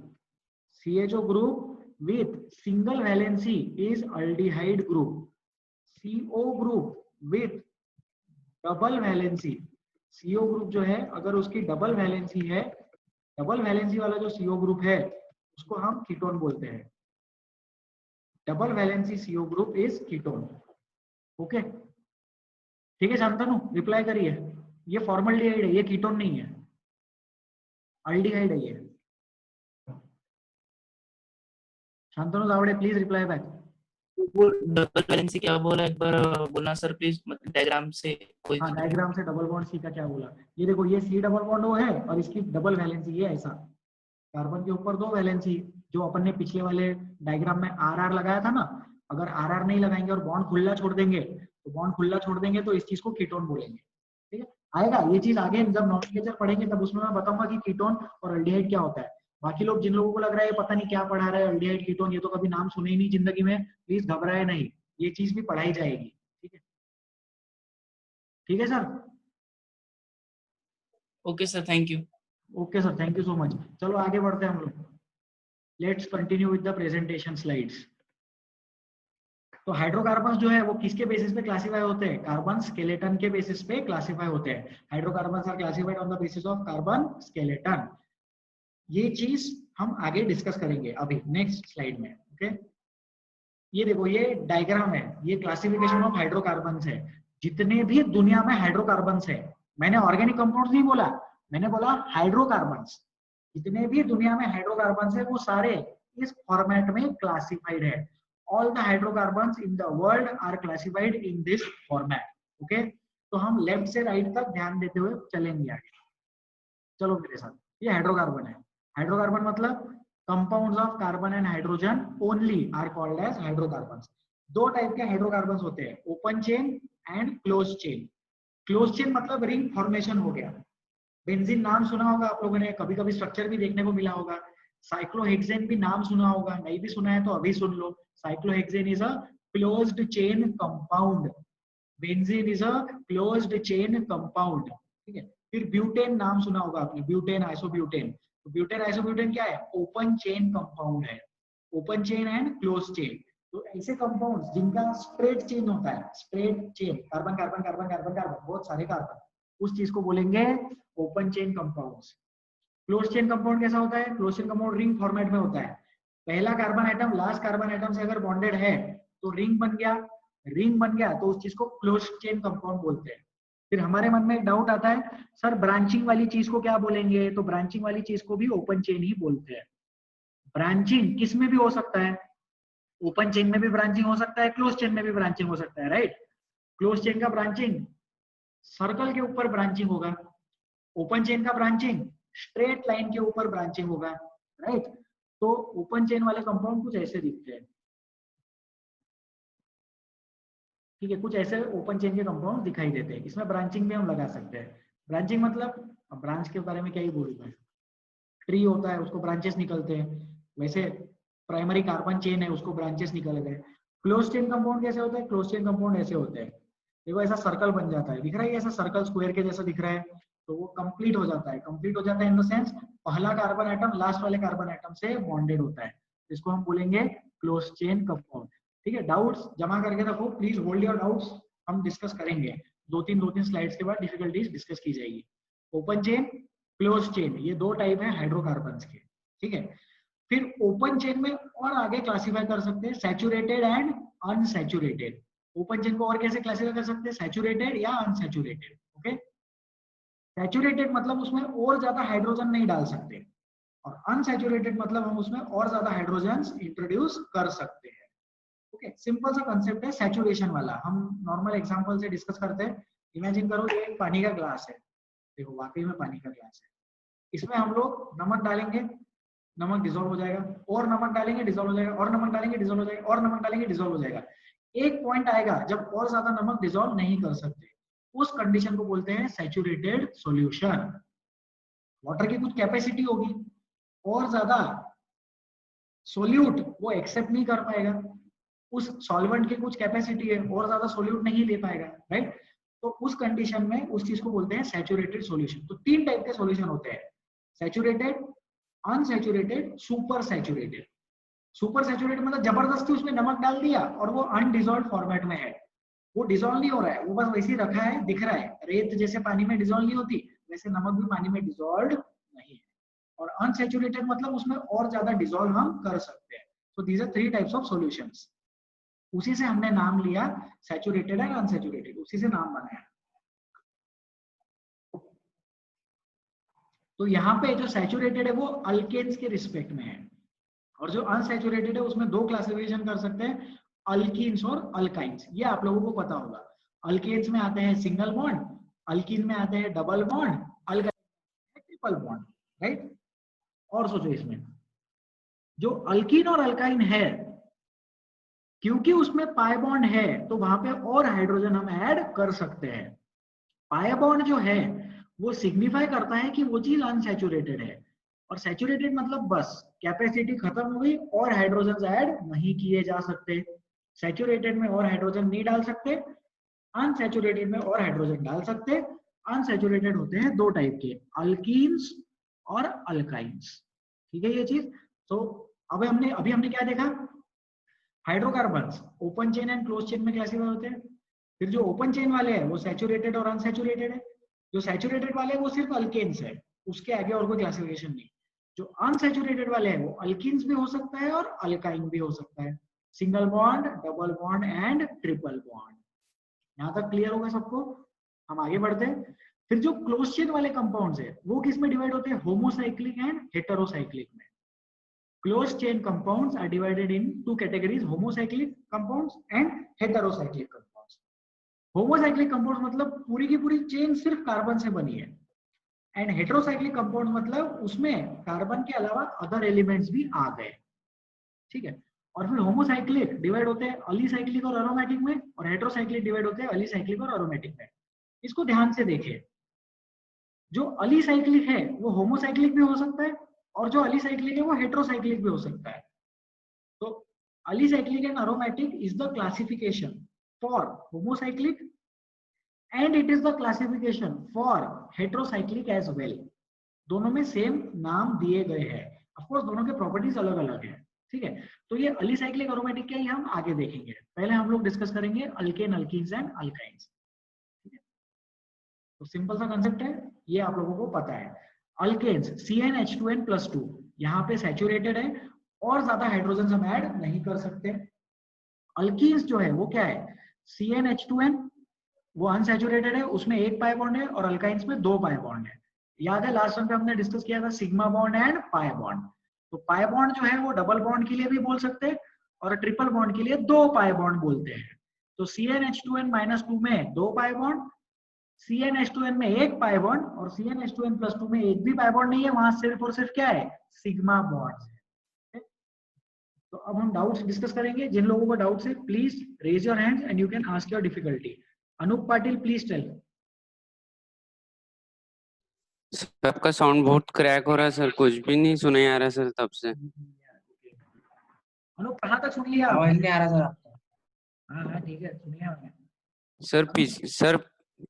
CHO group with single valency is aldehyde group. CO group with double valency, CO group जो है अगर उसकी डबल वैलेंसी है, डबल वैलेंसी वाला जो CO ग्रुप है उसको हम कीटोन बोलते हैं। Double valency CO group is ketone. Okay, ठीक है शांतनु, रिप्लाई करिए। ये फॉर्मल्डिहाइड है, ये कीटोन नहीं है, अल्डिहाइड है ये। Shantanu Dawde please reply back. वो डबल वैलेंसी क्या बोला, एक बार बोलना सर प्लीज, डायग्राम से कोई। हाँ, डायग्राम से डबल बॉन्ड सी का क्या बोला? ये देखो, ये सी डबल बॉन्ड वो है और इसकी डबल वैलेंसी ये ऐसा, कार्बन के ऊपर दो वैलेंसी, जो अपन ने पिछले वाले डायग्राम में आर लगाया था ना। अगर आर नहीं लगाएंगे और बॉन्ड खुला छोड़ देंगे, तो बॉन्ड खुला छोड़ देंगे तो इस चीज को कीटोन बोलेंगे, ठीक है। आएगा ये चीज आगे, जब नॉमेनक्लेचर पढ़ेंगे तब उसमें मैं बताऊंगा कि कीटोन और अल्डिहाइड क्या होता है। बाकी लोग, जिन लोगों को लग रहा है पता नहीं क्या पढ़ा रहा है, अल्डिहाइड कीटोन, ये तो कभी नाम सुने ही नहीं जिंदगी में, प्लीज घबराए नहीं, ये चीज भी पढ़ाई जाएगी, ठीक है। ठीक है sir. Okay sir, thank you. Okay sir, thank you so much. चलो आगे बढ़ते हैं हम लोग। Let's continue with the presentation slides. तो हाइड्रोकार्बन्स जो है वो किसके बेसिस पे क्लासिफाई होते हैं? कार्बन स्केलेटन के बेसिस पे क्लासिफाई होते हैं। Hydrocarbons are classified on the basis of carbon skeleton. ये चीज हम आगे डिस्कस करेंगे अभी नेक्स्ट स्लाइड में। ओके, ये देखो, ये डायग्राम है, ये क्लासिफिकेशन ऑफ हाइड्रोकार्बन्स है। जितने भी दुनिया में हाइड्रोकार्बन्स है, मैंने ऑर्गेनिक कंपाउंड्स नहीं बोला, मैंने बोला हाइड्रोकार्बन्स। जितने भी दुनिया में हाइड्रोकार्बन्स है वो सारे इस फॉर्मेट में क्लासिफाइड है। All the hydrocarbons in the world are classified in this format. Okay, तो हम लेफ्ट से राइट तक ध्यान देते हुए चलेंगे आगे। चलो मेरे साथ, ये हाइड्रोकार्बन है। हाइड्रोकार्बन मतलब compounds of carbon and hydrogen only are called as hydrocarbons. दो टाइप के हाइड्रोकार्बन्स होते हैं, open chain and close chain. Close chain मतलब रिंग फॉर्मेशन हो गया। बेंजीन नाम सुना होगा आप लोगों ने, कभी कभी स्ट्रक्चर भी देखने को मिला होगा। साइक्लोहेक्सेन भी नाम सुना होगा, नहीं भी सुना है तो अभी सुन लो। Cyclohexane is a closed chain compound, benzene is a closed chain compound, ठीक है। फिर ब्यूटेन नाम सुना होगा आपने, ब्यूटेन, आइसोब्यूटेन। तो ब्यूटेन आइसोब्यूटेन क्या है? ओपन चेन कंपाउंड है, open chain and close chain. तो ऐसे कंपाउंड्स जिनका स्ट्रेट चेन होता है, straight chain, carbon carbon carbon carbon carbon, बहुत सारे कार्बन, उस चीज को बोलेंगे open chain compounds. Close chain compound कैसा होता है? Close chain compound ring format में होता है। पहला carbon atom last carbon atom से अगर बॉन्डेड है तो रिंग बन गया, रिंग बन गया तो उस चीज को क्लोज चेन कंपाउंड बोलते हैं। फिर हमारे मन में एक डाउट आता है, सर ब्रांचिंग वाली चीज को क्या बोलेंगे? तो ब्रांचिंग वाली चीज को भी ओपन चेन ही बोलते हैं। ब्रांचिंग किस में भी हो सकता है, ओपन चेन में भी ब्रांचिंग हो सकता है, क्लोज चेन में भी ब्रांचिंग हो सकता है, राइट। क्लोज चेन का ब्रांचिंग सर्कल के ऊपर ब्रांचिंग होगा, ओपन चेन का ब्रांचिंग स्ट्रेट लाइन के ऊपर ब्रांचिंग होगा, राइट। तो ओपन चेन वाले कंपाउंड कुछ ऐसे दिखते हैं, ठीक है, कुछ ऐसे ओपन चेन के कंपाउंड दिखाई देते हैं। इसमें ब्रांचिंग भी हम लगा सकते हैं। ब्रांचिंग मतलब, ब्रांच के बारे में क्या ही बोलूं, ट्री होता है उसको ब्रांचेस निकलते हैं, वैसे प्राइमरी कार्बन चेन है उसको ब्रांचेस निकल गए। क्लोज चेन कंपाउंड कैसे होता है? क्लोज चेन कंपाउंड ऐसे होते हैं, देखो ऐसा सर्कल बन जाता है, दिख रहा है ऐसा सर्कल स्क्वायर के जैसा दिख रहा है, तो वो कंप्लीट हो जाता है। कंप्लीट हो जाता है इन द सेंस पहला कार्बन एटम लास्ट वाले कार्बन एटम से बॉन्डेड होता है, इसको हम बोलेंगे क्लोज चेन कंपाउंड, ठीक है। डाउट्स जमा करके रखो, प्लीज होल्ड योर डाउट्स, हम डिस्कस करेंगे। दो तीन स्लाइड्स के बाद डिफिकल्टीज डिस्कस की जाएगी। ओपन चेन, क्लोज चेन, ये दो टाइप है हाइड्रोकार्बन्स के, ठीक है। फिर ओपन चेन में और आगे क्लासिफाई कर सकते हैं saturated and unsaturated. Open chain को और कैसे क्लासिफाई कर सकते हैं? सैचुरेटेड या अनसैचुरेटेड, ओके। सैचुरेटेड मतलब उसमें और ज्यादा हाइड्रोजन नहीं डाल सकते, और अनसैचुरेटेड मतलब हम उसमें और ज्यादा हाइड्रोजन इंट्रोड्यूस कर सकते हैं, ओके, सिंपल सा कंसेप्ट है सैचुरेशन वाला, हम नॉर्मल एग्जांपल से डिस्कस करते हैं। इमेजिन करो ये एक पानी का ग्लास है, देखो वाकई में पानी का ग्लास है, इसमें हम लोग नमक डालेंगे, नमक डिजोल्व हो जाएगा, और नमक डालेंगे डिजोल्व हो जाएगा, और नमक डालेंगे डिजोल्व हो जाएगा, और नमक डालेंगे डिजोल्व हो जाएगा। एक पॉइंट आएगा जब और ज्यादा नमक डिजोल्व नहीं कर सकते, उस कंडीशन को बोलते हैं सैचुरेटेड सॉल्यूशन। वाटर की कुछ कैपेसिटी होगी, और ज्यादा सोल्यूट वो एक्सेप्ट नहीं कर पाएगा, उस सॉल्वेंट की कुछ कैपेसिटी है, और ज्यादा सोल्यूट नहीं ले पाएगा, राइट। तो उस कंडीशन में उस चीज को बोलते हैं सैचुरेटेड सॉल्यूशन। तो तीन टाइप के सॉल्यूशन होते हैं, saturated, unsaturated, super saturated. Super saturated मतलब जबरदस्ती उसमें नमक डाल दिया और वो अनडिजोल्व फॉर्मेट में है, वो डिजोल्व नहीं हो रहा है, वो बस वैसे ही रखा है, दिख रहा है। रेत जैसे पानी में डिजोल्व नहीं होती, वैसे नमक भी पानी में डिजोल्व नहीं है। और अनसैचुरेटेड मतलब उसमें और ज्यादा डिजोल्व हम कर सकते हैं। So these are 3 types of solutions. उसी से हमने नाम लिया सैचुरेटेड एंड अनसैचुरेटेड, उसी से नाम बनाया। तो यहाँ पे जो सैचुरेटेड है वो अल्केन्स के रिस्पेक्ट में है, और जो अनसैचुरेटेड है उसमें दो क्लासिफिकेशन कर सकते हैं, अल्कीन्स और अल्काइंस। ये आप लोगों को पता होगा। अल्केन्स में आते हैं सिंगल बॉन्ड, अल्कीन में आते हैं डबल बॉन्ड, अल्काइन में ट्रिपल बॉन्ड, राइट। और सोचो इसमें जो अल्कीन और अल्काइन है, क्योंकि उसमें पाई बॉन्ड है तो वहां पे और हाइड्रोजन हम ऐड कर सकते हैं। पाई बॉन्ड जो है वो सिग्निफाई करता है कि वो चीज अनसैचुरेटेड है, और सैचुरेटेड मतलब बस कैपेसिटी खत्म हो गई और हाइड्रोजन ऐड नहीं किए जा सकते। सैचुरेटेड में और हाइड्रोजन नहीं डाल सकते, अनसैचुरेटेड में और हाइड्रोजन डाल सकते। अनसैचुरेटेड होते हैं दो टाइप के, अल्कीन्स और अल्काइंस, ठीक है ये चीज। तो अब अभी हमने क्या देखा, hydrocarbons open chain and close chain में क्लासिफाई होते हैं। फिर जो ओपन चेन वाले हैं वो सैचुरेटेड और अनसैचुरेटेड है, जो सैचुरेटेड वाले हैं वो सिर्फ अल्केन्स है, उसके आगे और कोई क्लासिफिकेशन नहीं। जो अनसैचुरेटेड वाले हैं वो अल्कीन्स भी हो सकता है और अल्काइन भी हो सकता है, single bond, double bond and triple bond. यहाँ तक क्लियर होगा सबको? हम आगे बढ़ते हैं। फिर जो क्लोज चेन वाले कंपाउंड्स है वो किस में डिवाइड होते हैं, होमोसाइक्लिक एंड हेटेरोसाइक्लिक में। Closed chain compounds are divided in two categories, homocyclic compounds and heterocyclic compounds. Homocyclic compounds मतलब पूरी की पूरी चेन सिर्फ कार्बन से बनी है, एंड हेटेरोसाइक्लिक कंपाउंड्स मतलब उसमें कार्बन के अलावा अदर एलिमेंट्स भी आ गए, ठीक है। और फिर होमोसाइक्लिक डिवाइड होते हैं अलीसाइक्लिक और एरोमेटिक में, और हेटेरोसाइक्लिक डिवाइड होते हैं अलीसाइक्लिक और एरोमेटिक में। इसको ध्यान से देखिए, जो अलीसाइक्लिक है वो होमोसाइक्लिक भी हो सकता है, और जो अलीसाइक्लिक है वो हेटेरोसाइक्लिक भी हो सकता है। तो alicyclic and aromatic is the classification for homocyclic and it is the classification for heterocyclic as well. दोनों में सेम नाम दिए गए हैं, ऑफ कोर्स दोनों के प्रॉपर्टीज अलग अलग है, ठीक है। तो ये अलीसाइक्लिक एरोमेटिक क्या है हम आगे देखेंगे, पहले हम लोग डिस्कस करेंगे अल्केन, अल्कीन्स एंड अल्काइंस, ठीक है। तो सिंपल सा कंसेप्ट है, ये आप लोगों को पता है। अल्केन्स CnH2n+2 यहाँ पे सैचुरेटेड है और ज्यादा हाइड्रोजन हम ऐड नहीं कर सकते। अल्कीन्स जो है वो क्या है, CnH2n वो अनसैचुरेटेड है, उसमें एक पाई बॉन्ड है, और अल्काइंस में दो पाई बॉन्ड है। याद है लास्ट टाइम पे हमने डिस्कस किया था sigma bond and pi bond. तो पाई बॉन्ड जो है वो डबल बॉन्ड के लिए भी बोल सकते हैं, और ट्रिपल बॉन्ड के लिए दो पाई बॉन्ड बोलते हैं। तो CnH2n-2 में दो पाई बॉन्ड, CnH2n में एक पाई बॉन्ड, और CnH2n+2 में एक भी पाई बॉन्ड नहीं है, वहां सिर्फ और सिर्फ क्या है, सिग्मा बॉन्ड है। तो अब हम डाउट्स डिस्कस करेंगे। जिन लोगों को डाउट्स है please raise your hands and you can ask your difficulty. Anup Patil please tell. Sir आपका साउंड बहुत क्रैक हो रहा है सर, कुछ भी नहीं सुनाई आ रहा सर तब से। अनूप कहाँ तक सुन लिया? आवाज नहीं आ रहा सर आपका। हाँ ठीक है, सुन लिया मैंने। सर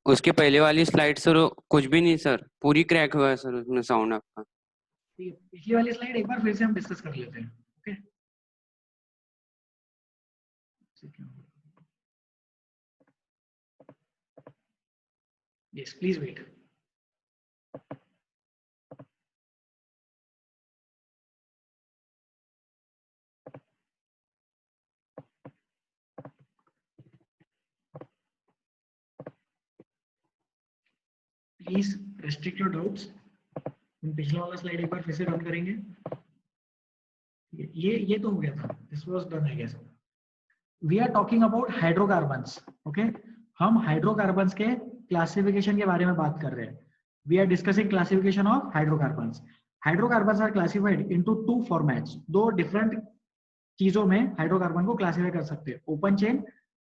उसके पहले वाली स्लाइड सर कुछ भी नहीं सर, पूरी क्रैक हुआ है सर उसमें साउंड आपका। ठीक है, पिछली वाली स्लाइड एक बार फिर से हम डिस्कस कर लेते हैं, okay. Yes please wait. Please restrict your doubts. हम पिछला वाला स्लाइड एक बार फिर से रन करेंगे। ये तो हो गया था, this was done I guess. We are talking about hydrocarbons, okay. हम हाइड्रोकार्बन्स के क्लासिफिकेशन के बारे में बात कर रहे हैं। We are discussing classification of hydrocarbons. Hydrocarbons are classified into two formats. दो डिफरेंट चीजों में हाइड्रोकार्बन को क्लासिफाई कर सकते हैं, open chain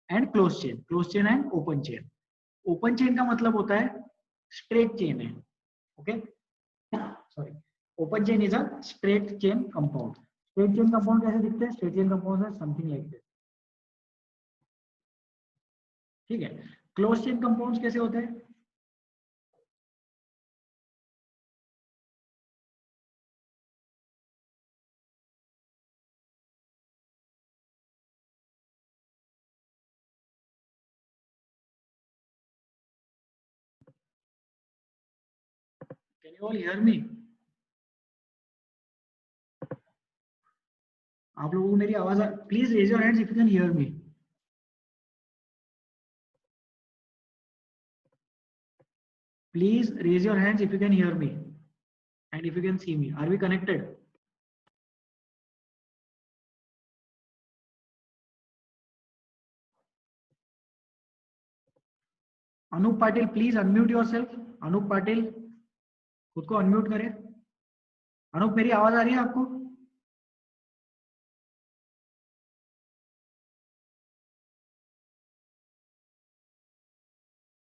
and close chain, close chain and open chain. Open chain का मतलब होता है स्ट्रेट चेन है, okay, sorry, open chain is a straight chain compound. Straight chain compound कैसे दिखते हैं? स्ट्रेट चेन कंपाउंड है समथिंग लाइक दिस, ठीक है। क्लोज चेन कंपाउंड्स कैसे होते हैं? Can you all hear me? आप लोगों को मेरी आवाज, please raise your hands if you can hear me. Please raise your hands if you can hear me and if you can see me. Are we connected? Anup Patil, please unmute yourself. Anup Patil, खुद को unmute करें। अनूप, मेरी आवाज आ रही है आपको?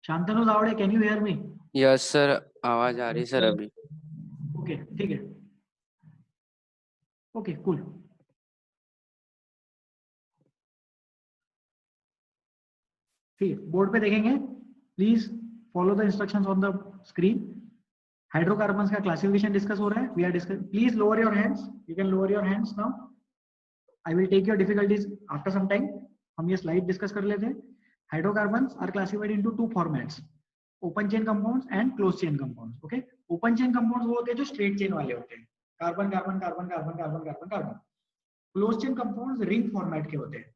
Shantanu Dawde, can you hear me? Yes sir, आवाज आ रही सर अभी। ओके, ठीक है, ओके, कूल। ठीक है, बोर्ड पे देखेंगे, please follow the instructions on the screen. Hydrocarbons का क्लासिफिकेशन डिस्कस हो रहा है। We are discuss, please lower your hands, you can lower your hands now. I will take your difficulties after some time. हम ये slide discuss कर लेते हैं। Hydrocarbons are classified into two formats, open chain compounds and close chain compounds, okay. Open chain compounds वो होते हैं जो straight chain वाले होते हैं, carbon carbon carbon carbon carbon carbon carbon. Close chain compounds ring format के होते हैं।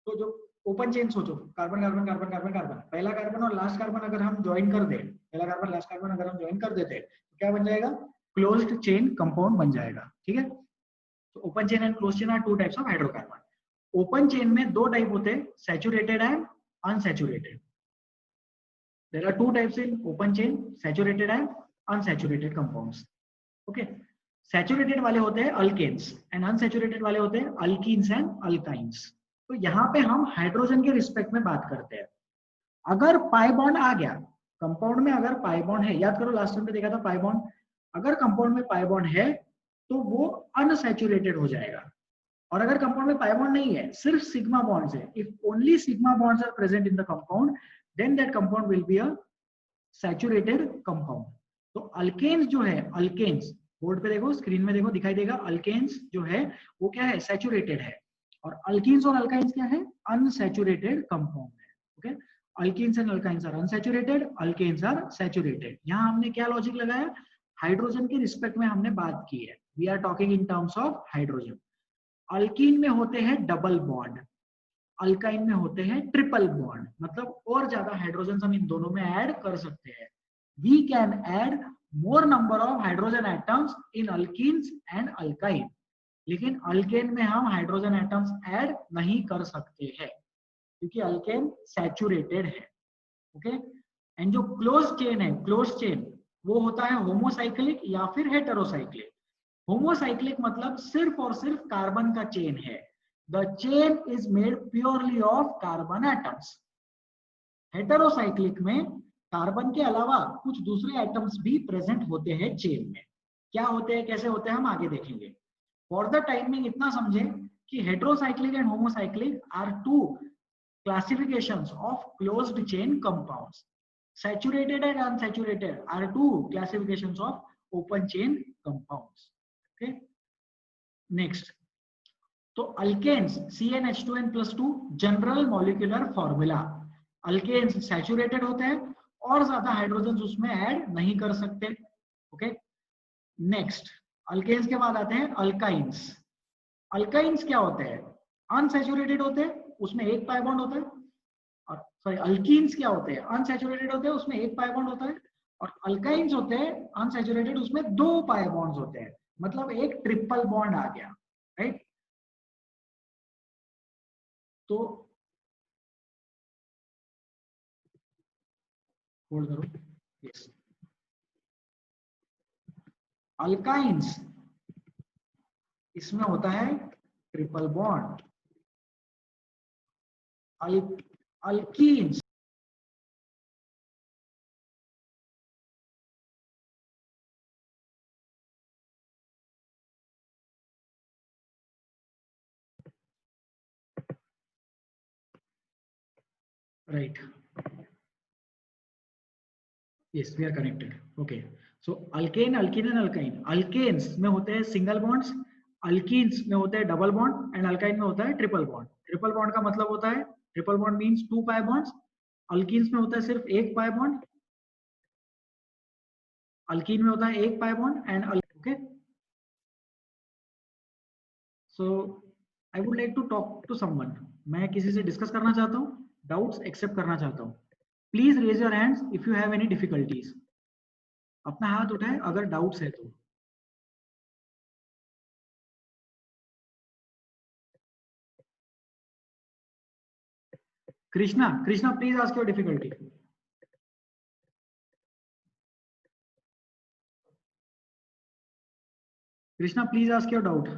तो जो ओपन चेन सोचो, carbon carbon carbon carbon carbon, पहला कार्बन और लास्ट कार्बन अगर हम ज्वाइन कर दें, पहला कार्बन लास्ट कार्बन अगर हम ज्वाइन कर देते तो क्या बन जाएगा? क्लोज्ड चेन कंपाउंड बन जाएगा, ठीक है। तो open chain and close chain are two types of hydrocarbon. Open chain में दो टाइप होते हैं, saturated and unsaturated. There are two types in open chain, saturated and unsaturated compounds. Okay, saturated वाले होते हैं alkanes and unsaturated वाले होते हैं alkenes and alkynes. तो यहाँ पे हम हाइड्रोजन के रिस्पेक्ट में बात करते हैं। अगर पाई बॉन्ड आ गया कंपाउंड में, अगर पाई बॉन्ड है, याद करो लास्ट टाइम पे देखा था पाई बॉन्ड, अगर कंपाउंड में पाई बॉन्ड है तो वो अनसैचुरेटेड हो जाएगा। और अगर कंपाउंड में पाई बॉन्ड नहीं है, सिर्फ सिग्मा बॉन्ड्स है, if only sigma bonds are present in the compound, then that compound will be a saturated compound. तो alkanes जो है, alkanes बोर्ड पे देखो, स्क्रीन में देखो, दिखाई देगा, alkanes जो है वो क्या है? सैचुरेटेड है। और alkenes और alkynes क्या है? अनसैचुरेटेड कंपाउंड है, okay. alkenes and alkynes are unsaturated, alkanes are saturated। यहाँ हमने क्या लॉजिक लगाया? हाइड्रोजन के रिस्पेक्ट में हमने बात की है। We are talking in terms of hydrogen. Alkene में होते हैं डबल बॉन्ड, अल्काइन में होते हैं ट्रिपल बॉन्ड, मतलब और ज्यादा हाइड्रोजन हम इन दोनों में ऐड कर सकते हैं। We can add more number of hydrogen atoms in alkenes and alkyne, लेकिन अल्केन में हम हाइड्रोजन एटम्स ऐड नहीं कर सकते हैं क्योंकि अल्केन सैचुरेटेड है, ओके। एंड जो क्लोज चेन है, क्लोज चेन वो होता है होमोसाइक्लिक या फिर हेटेरोसाइक्लिक। होमोसाइक्लिक मतलब सिर्फ और सिर्फ कार्बन का चेन है। The chain is made purely of carbon atoms. Heterocyclic में कार्बन के अलावा कुछ दूसरे एटम्स भी प्रेजेंट होते हैं चेन में। क्या होते हैं, कैसे होते हैं, हम आगे देखेंगे। फॉर द टाइमिंग इतना समझे कि heterocyclic and homocyclic are two classifications of closed chain compounds. Saturated and unsaturated are two classifications of open chain compounds, okay. Next, तो alkanes CnH2n+2 general molecular formula. Alkanes saturated होते हैं और ज्यादा hydrogen उसमें add नहीं कर सकते, okay. Next, alkanes के बाद आते हैं अल्काइंस। अल्काइंस क्या होते हैं? अनसैचुरेटेड होते हैं, उसमें एक पाई बॉन्ड होता है। और सॉरी, अल्कीन्स क्या होते हैं? अनसैचुरेटेड होते हैं, उसमें एक पाई बॉन्ड होता है। और अल्काइंस होते हैं अनसैचुरेटेड, उसमें दो पाई बॉन्ड्स होते हैं, मतलब एक ट्रिपल बॉन्ड आ गया, राइट। तो होल्ड करो, यस। अल्काइंस, इसमें होता है triple bond. Alkenes, right, yes we are connected, okay. So alkane, alkene and alkyne. Alkanes में होते हैं सिंगल बॉन्ड्स, अल्कीन्स में होते हैं डबल बॉन्ड, एंड अल्काइन में होता है ट्रिपल बॉन्ड। ट्रिपल बॉन्ड का मतलब होता है, triple bond means 2 pi bonds. Alkenes में होता है सिर्फ एक पाई बॉन्ड, अल्कीन में होता है एक pi bond and okay. So I would like to talk to someone, मैं किसी से डिस्कस करना चाहता हूँ, डाउट्स एक्सेप्ट करना चाहता हूँ। Please raise your hands if you have any difficulties. अपना हाथ उठाएं अगर डाउट्स है तो। Krishna, Krishna please ask your difficulty. Krishna please ask your doubt.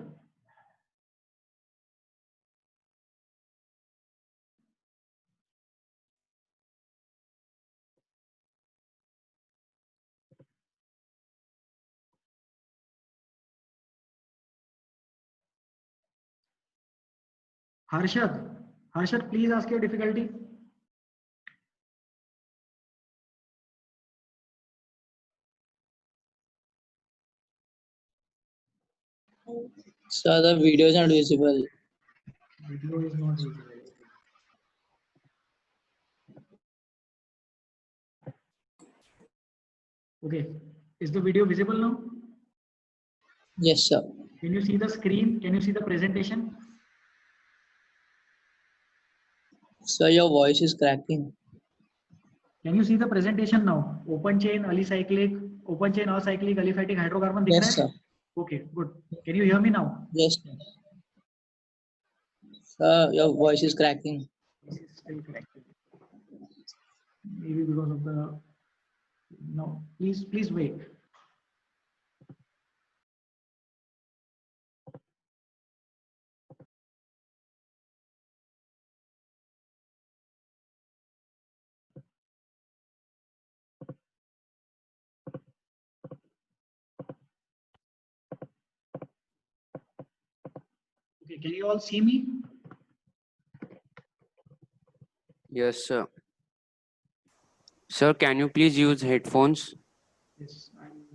Harshad, Harshad please ask your difficulty. So the video is not visible. Video is not visible. Okay, is the video visible now? Yes, sir. Can you see the screen? Can you see the presentation? Sir, your voice is cracking. Can you see the presentation now? Open chain alicyclic, open chain acyclic aliphatic hydrocarbon दिख Yes, रहा sir. है? Okay, good. Can you hear me now? Yes, sir. Sir, your voice is cracking. This is still connected. Maybe because of the no. Please wait. Okay, can you all see me? Yes, sir. Sir, can you please use headphones? Yes, I'm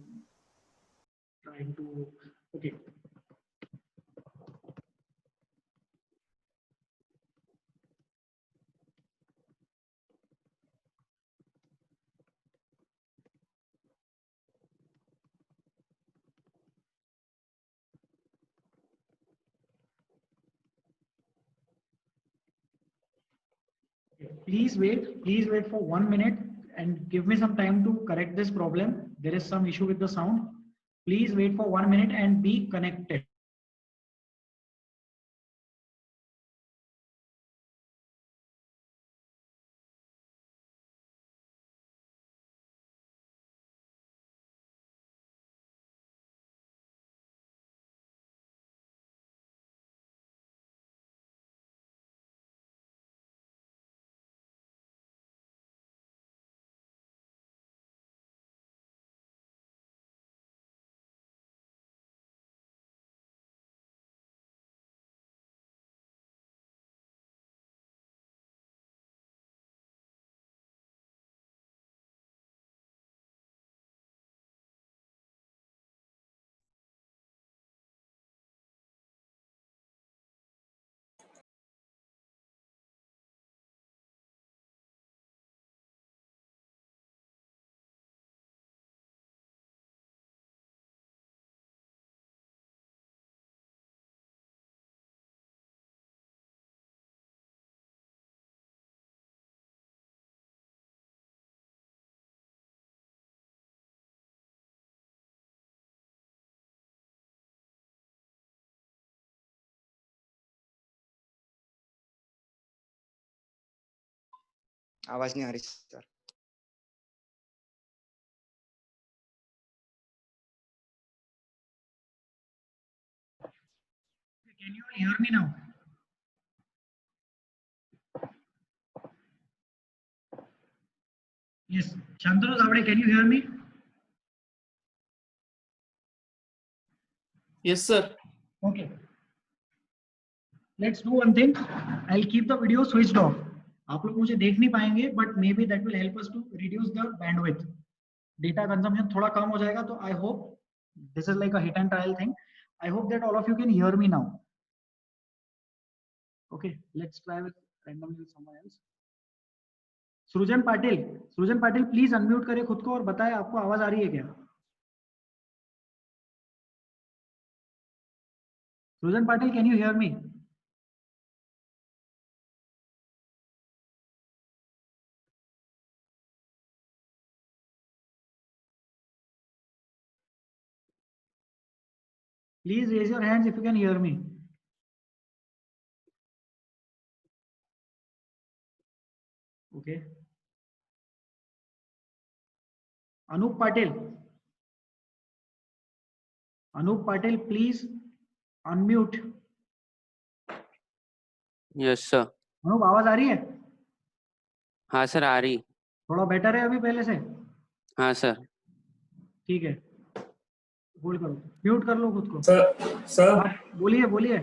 trying to. Okay. Please wait for 1 minute and give me some time to correct this problem. There is some issue with the sound. Please wait for 1 minute and be connected. आवाज नहीं आ रही sir. Can you all hear me now? Yes, Shantanu Zavade, can you hear me? Yes, sir. Okay. Let's do one thing. I'll keep the video switched off. आप लोग मुझे देख नहीं पाएंगे, but maybe that will help us to reduce the bandwidth. Data consumption थोड़ा कम हो जाएगा, तो I hope this is like a hit and trial thing. I hope that all of you can hear me now. Okay, let's try with randomly with someone else. सृजन Patil please unmute करें खुद को और बताएं आपको आवाज आ रही है क्या? सृजन Patil, can you hear me? Please raise your hands if you can hear me. Okay. Anup Patil, please unmute. Yes sir. Anup, आवाज आ रही है? हाँ सर, आ रही. थोड़ा बेटर है अभी पहले से? हाँ सर. ठीक है, होल्ड करो, म्यूट कर लो खुद को. सर हाँ, बोलिए.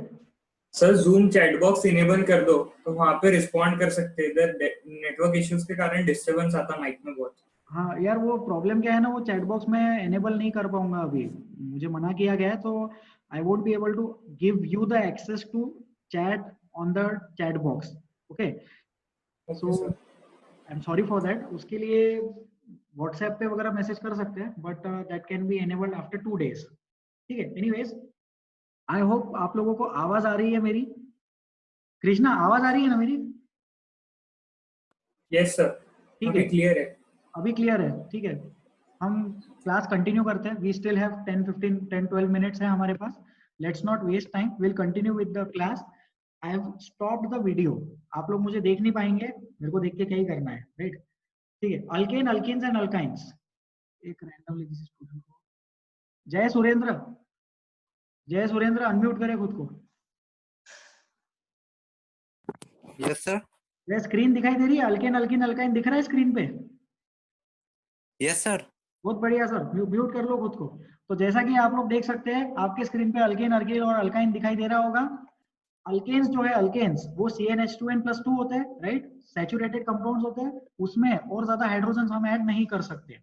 Sir zoom chat box enable कर दो तो वहाँ पे रिस्पॉन्ड कर सकते हैं. इधर नेटवर्क इश्यूज के कारण डिस्टरबेंस आता माइक में बहुत. हाँ यार, वो प्रॉब्लम क्या है ना, वो चैट बॉक्स में एनेबल नहीं कर पाऊंगा अभी, मुझे मना किया गया है, तो I won't be able to give you the access to chat on the chat box. Okay, so I am sorry for that. उसके लिए व्हाट्सएप पे वगैरह मैसेज कर सकते हैं, but that can be enabled after 2 days. ठीक है, anyways I hope आप लोगों को आवाज आ रही है मेरी. कृष्णा, आवाज आ रही है ना मेरी? यस सर, ठीक है, क्लियर है. अभी क्लियर है. ठीक है, हम क्लास कंटिन्यू करते हैं. वी स्टिल हैव 10-12 मिनट्स है हमारे पास. Let's not waste time, will continue with the class. I have stopped the video. आप लोग मुझे देख नहीं पाएंगे, मेरे को देख के क्या ही करना है, राइट? ठीक है, अल्केन, अल्कीन्स एंड अल्काइंस. एक रैंडमली किसी स्टूडेंट को, जय सुरेंद्र अनम्यूट करें खुद को. Yes sir. ये स्क्रीन दिखाई दे रही है? अल्केन, अल्कीन, अल्काइन दिख रहा है स्क्रीन पे? Yes sir. बहुत बढ़िया सर, म्यूट कर लो खुद को. तो जैसा कि आप लोग देख सकते हैं, आपके स्क्रीन पे अल्केन, अल्कीन और अल्काइन दिखाई दे रहा होगा. अल्केन्स जो है, अल्केन्स वो CnH2n+2 होते हैं, राइट? सैचुरेटेड कंपाउंड्स होते हैं, उसमें और ज्यादा हाइड्रोजन हम ऐड नहीं कर सकते.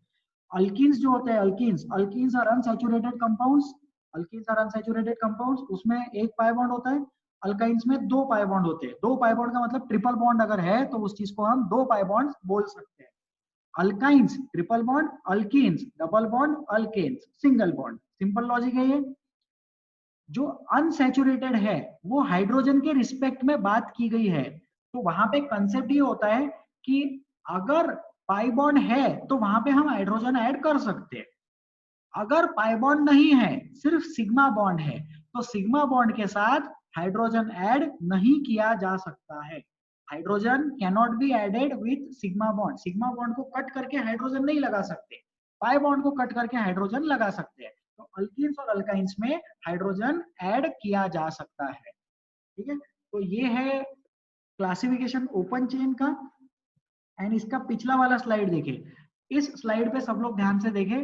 अल्कीन्स जो होते हैं, अल्कीन्स आर अनसैचुरेटेड कंपाउंड्स. उसमें एक पाई बॉन्ड होता है. अल्काइंस में 2 पाई बॉन्ड होते हैं. 2 पाई बॉन्ड का मतलब ट्रिपल बॉन्ड अगर है तो उस चीज को हम 2 पाई बॉन्ड बोल सकते हैं. Alkynes triple bond, alkenes double bond, alkanes single bond. Simple logic है ये. जो अनसैचुरेटेड है वो हाइड्रोजन के रिस्पेक्ट में बात की गई है. तो वहां पे कंसेप्ट ये होता है कि अगर पाई बॉन्ड है तो वहां पे हम हाइड्रोजन ऐड कर सकते हैं. अगर पाई बॉन्ड नहीं है, सिर्फ सिग्मा बॉन्ड है, तो सिग्मा बॉन्ड के साथ हाइड्रोजन ऐड नहीं किया जा सकता है. Hydrogen can not be added with sigma bond. Sigma bond को कट करके हाइड्रोजन नहीं लगा सकते, पाई बॉन्ड को कट करके हाइड्रोजन लगा सकते हैं. तो अल्कीन्स और अल्काइंस में हाइड्रोजन ऐड किया जा सकता है. ठीक है, तो ये है क्लासिफिकेशन ओपन चेन का. एंड इसका पिछला वाला स्लाइड देखें. इस स्लाइड पे सब लोग ध्यान से देखें.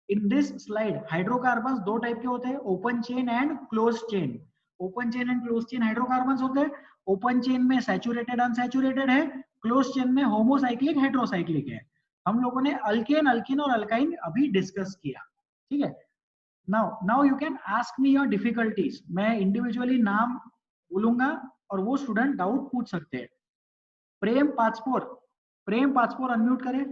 In this slide hydrocarbons 2 type के होते हैं, open chain and close chain. Open chain and close chain hydrocarbons होते हैं. ओपन चेन में सैचुरेटेड अनसैचुरेटेड है, क्लोज चेन में होमोसाइक्लिक हेटेरोसाइक्लिक है. हम लोगों ने अल्केन, अल्कीन और अल्काइन अभी डिस्कस किया. ठीक है, now you can ask me your difficulties. मैं इंडिविजुअली नाम बोलूंगा और वो स्टूडेंट डाउट पूछ सकते हैं. प्रेम पाचपोर अनम्यूट करें.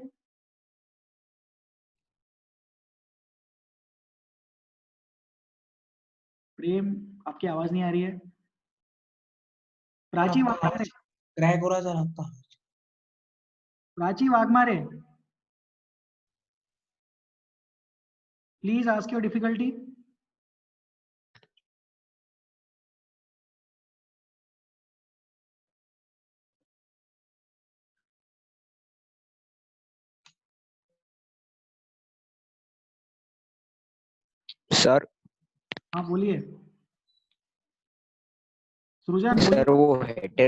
प्रेम, आपकी आवाज नहीं आ रही है. प्राची वाघमारे, क्रैक हो रहा सर आपका. Prachi Waghmare, please ask your difficulty. Sir हाँ बोलिए. सृजन सर बोलिए।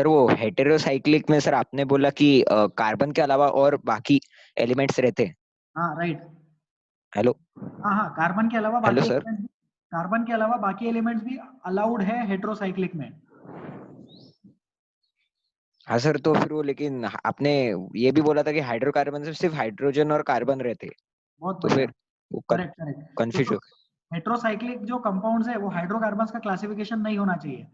वो हेटेरोसाइक्लिक में सर आपने बोला कि कार्बन के अलावा और बाकी एलिमेंट्स रहते हैं। हाँ राइट। हेलो हाँ हाँ, कार्बन के अलावा हेलो बाकी सर। एलिमेंट्स, कार्बन के अलावा बाकी एलिमेंट्स भी अलाउड है हेटेरोसाइक्लिक में। हाँ सर, तो फिर वो लेकिन आपने ये भी बोला था कि हाइड्रोकार्बन में सिर्फ हाइड्रोजन और कार्बन रहते हैं, बहुत तो बढ़िया, फिर वो करेक्ट करेक्ट। कंफ्यूज हो गया। हेटेरोसाइक्लिक जो कंपाउंड्स है वो हाइड्रोकार्बन्स का क्लासिफिकेशन नहीं होना चाहिए।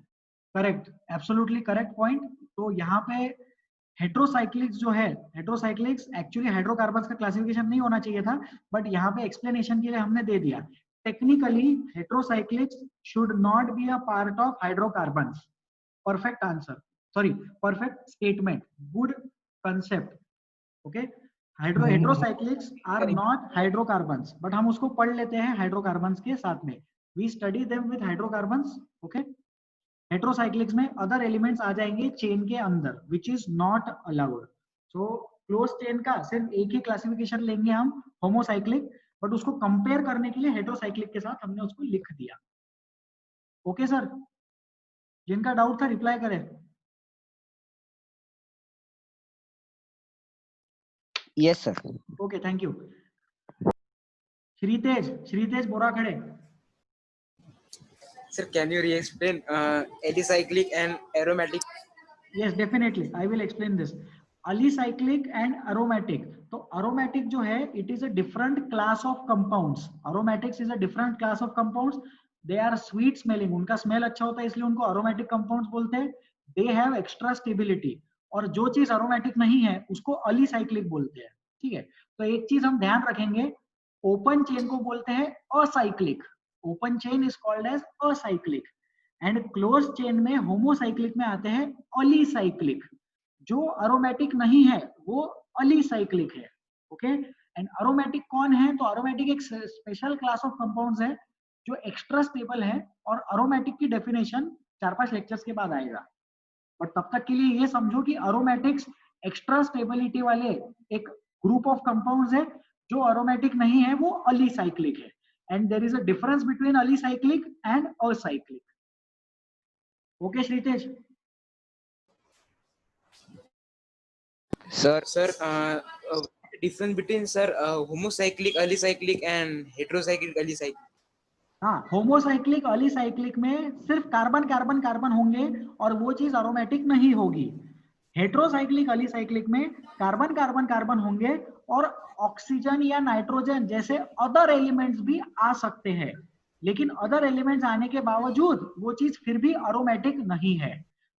Correct, absolutely correct point. तो यहाँ पे हेटेरोसाइक्लिक्स जो है, हेटेरोसाइक्लिक्स एक्चुअली हाइड्रोकार्बन्स का क्लासिफिकेशन नहीं होना चाहिए था, बट यहाँ पे एक्सप्लेनेशन के लिए हमने दे दिया। Technically heterocyclics should not be a part of hydrocarbons. Perfect answer, sorry perfect statement, good concept. Okay, heterocyclics are not hydrocarbons, but हम उसको पढ़ लेते हैं हाइड्रोकार्बन्स के साथ में। We study them with hydrocarbons. Okay, heterocyclics में अदर एलिमेंट्स आ जाएंगे चेन के अंदर, which is not allowed. So close chain का सिर्फ एक ही क्लासिफिकेशन लेंगे हम, होमोसाइक्लिक, बट उसको कंपेयर करने के लिए हेटेरोसाइक्लिक के साथ हमने उसको लिख दिया। ओके सर, जिनका डाउट था रिप्लाई करें। Yes sir. Okay, thank you. Shritej, Shritej Bora खड़े। Sir, can you re-explain alicyclic and aromatic? Yes, definitely. I will explain this. Alicyclic and aromatic. तो aromatic जो है, it is a different class of compounds. Aromatics is a different class of compounds. They are sweet smelling. उनका smell अच्छा होता है, इसलिए उनको aromatic compounds बोलते हैं. They have extra stability. और जो चीज aromatic नहीं है, उसको alicyclic बोलते हैं. ठीक है? तो एक चीज हम ध्यान रखेंगे, ओपन चेन को बोलते हैं acyclic. Open chain is called as acyclic, and close chain में होमोसाइक्लिक में आते हैं अलीसाइक्लिक. जो अरोमेटिक नहीं है वो अलीसाइक्लिक है. ओके, एंड अरोमेटिक कौन है? तो अरोमेटिक एक स्पेशल क्लास ऑफ कंपाउंड्स है जो एक्स्ट्रा स्टेबल है, और अरोमेटिक की डेफिनेशन 4-5 लेक्चर्स के बाद आएगा. बट तब तक के लिए ये समझो कि अरोमेटिक्स एक्स्ट्रा स्टेबिलिटी वाले एक ग्रुप ऑफ कंपाउंड्स है. जो अरोमेटिक नहीं है वो अलीसाइक्लिक है, and there is a difference between alicyclic and acyclic. Okay Shritej? Sir Sir, difference between sir homocyclic alicyclic and heterocyclic alicyclic. हाँ, होमोसाइक्लिक अलीसाइक्लिक में सिर्फ कार्बन कार्बन कार्बन होंगे और वो चीज अरोमेटिक नहीं होगी. हेटेरोसाइक्लिक अलीसाइक्लिक में कार्बन कार्बन कार्बन होंगे और ऑक्सीजन या नाइट्रोजन जैसे अदर एलिमेंट्स भी आ सकते हैं, लेकिन अदर एलिमेंट्स आने के बावजूद वो चीज फिर भी अरोमेटिक नहीं है.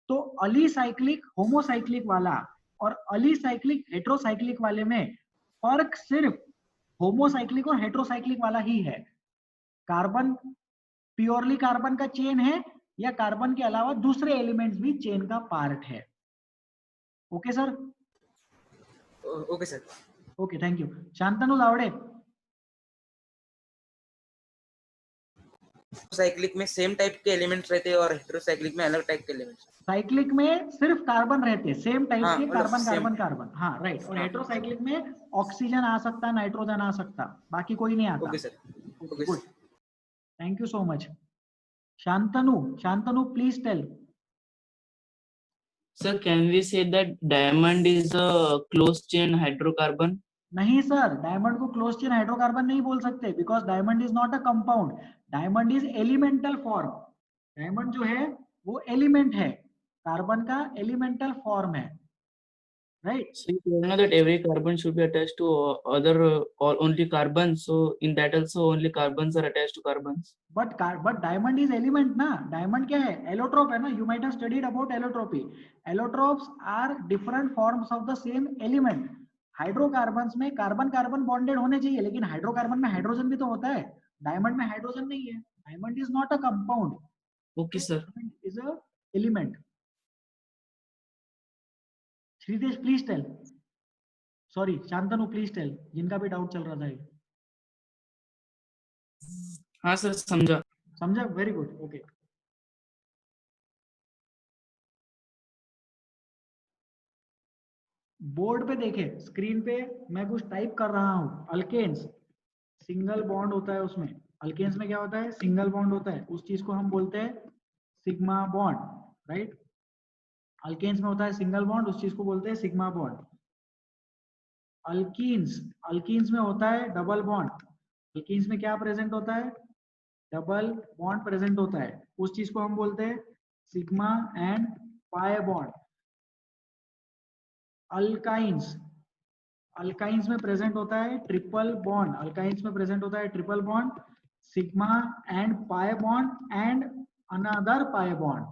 तो अलीसाइक्लिक होमोसाइक्लिक वाला और अलीसाइक्लिक हेटेरोसाइक्लिक वाले में फर्क सिर्फ होमोसाइक्लिक और हेटेरोसाइक्लिक वाला ही है. कार्बन प्योरली कार्बन का चेन है या कार्बन के अलावा दूसरे एलिमेंट्स भी चेन का पार्ट है. Okay sir? Okay, sir. Okay, thank you. Shantanu Lavde. Cyclic में सेम टाइप के एलिमेंट्स रहते हैं और हेटेरोसाइक्लिक में अलग टाइप के एलिमेंट्स. साइक्लिक में सिर्फ कार्बन रहते हैं, सेम टाइप हाँ, के, मतलब कार्बन same. Carbon carbon. हाँ राइट. और हाँ. हेटेरोसाइक्लिक में ऑक्सीजन आ सकता, नाइट्रोजन आ सकता, बाकी कोई नहीं आता. Okay, sir. Okay, good, sir. Thank you so much. Shantanu, Shantanu please tell. Sir, can we say that diamond is a closed chain hydrocarbon? नहीं सर, डायमंड को क्लोज चेन हाइड्रोकार्बन नहीं बोल सकते, because diamond is not a compound. Diamond is elemental form. Diamond जो है वो element है, carbon का एलिमेंटल फॉर्म है. Right? So you know that every carbon should be attached to other or only carbons. So in that also only carbons are attached to carbons. But diamond is element ना. Diamond क्या है? Allotrope है ना. You might have studied about allotropy. Allotropes are different forms of the same element. Hydrocarbons में carbon carbon bonded होने चाहिए, लेकिन hydrocarbon में हाइड्रोजन भी तो होता है. डायमंड में हाइड्रोजन नहीं है. Diamond is not a compound. Okay, sir. Is a element. Shridesh please tell. Sorry Shantanu please tell, जिनका भी डाउट चल रहा था. हाँ सर, समझा. समझा? Very good. ओके, बोर्ड पे देखे, स्क्रीन पे मैं कुछ टाइप कर रहा हूं. अल्केन्स, सिंगल बॉन्ड होता है उसमें. अल्केन्स में क्या होता है, सिंगल बॉन्ड होता है, उस चीज को हम बोलते हैं सिग्मा बॉन्ड, राइट। अल्केन्स में होता है सिंगल बॉन्ड, उस चीज को बोलते हैं सिग्मा बॉन्ड। अल्कीन्स में होता है डबल बॉन्ड। अल्कीन्स में क्या प्रेजेंट होता है, डबल बॉन्ड प्रेजेंट होता है, उस चीज को हम बोलते हैं sigma and pi bond. Alkynes में प्रेजेंट होता है ट्रिपल बॉन्ड। अल्काइंस में प्रेजेंट होता है triple bond, sigma and pi bond and another pi bond.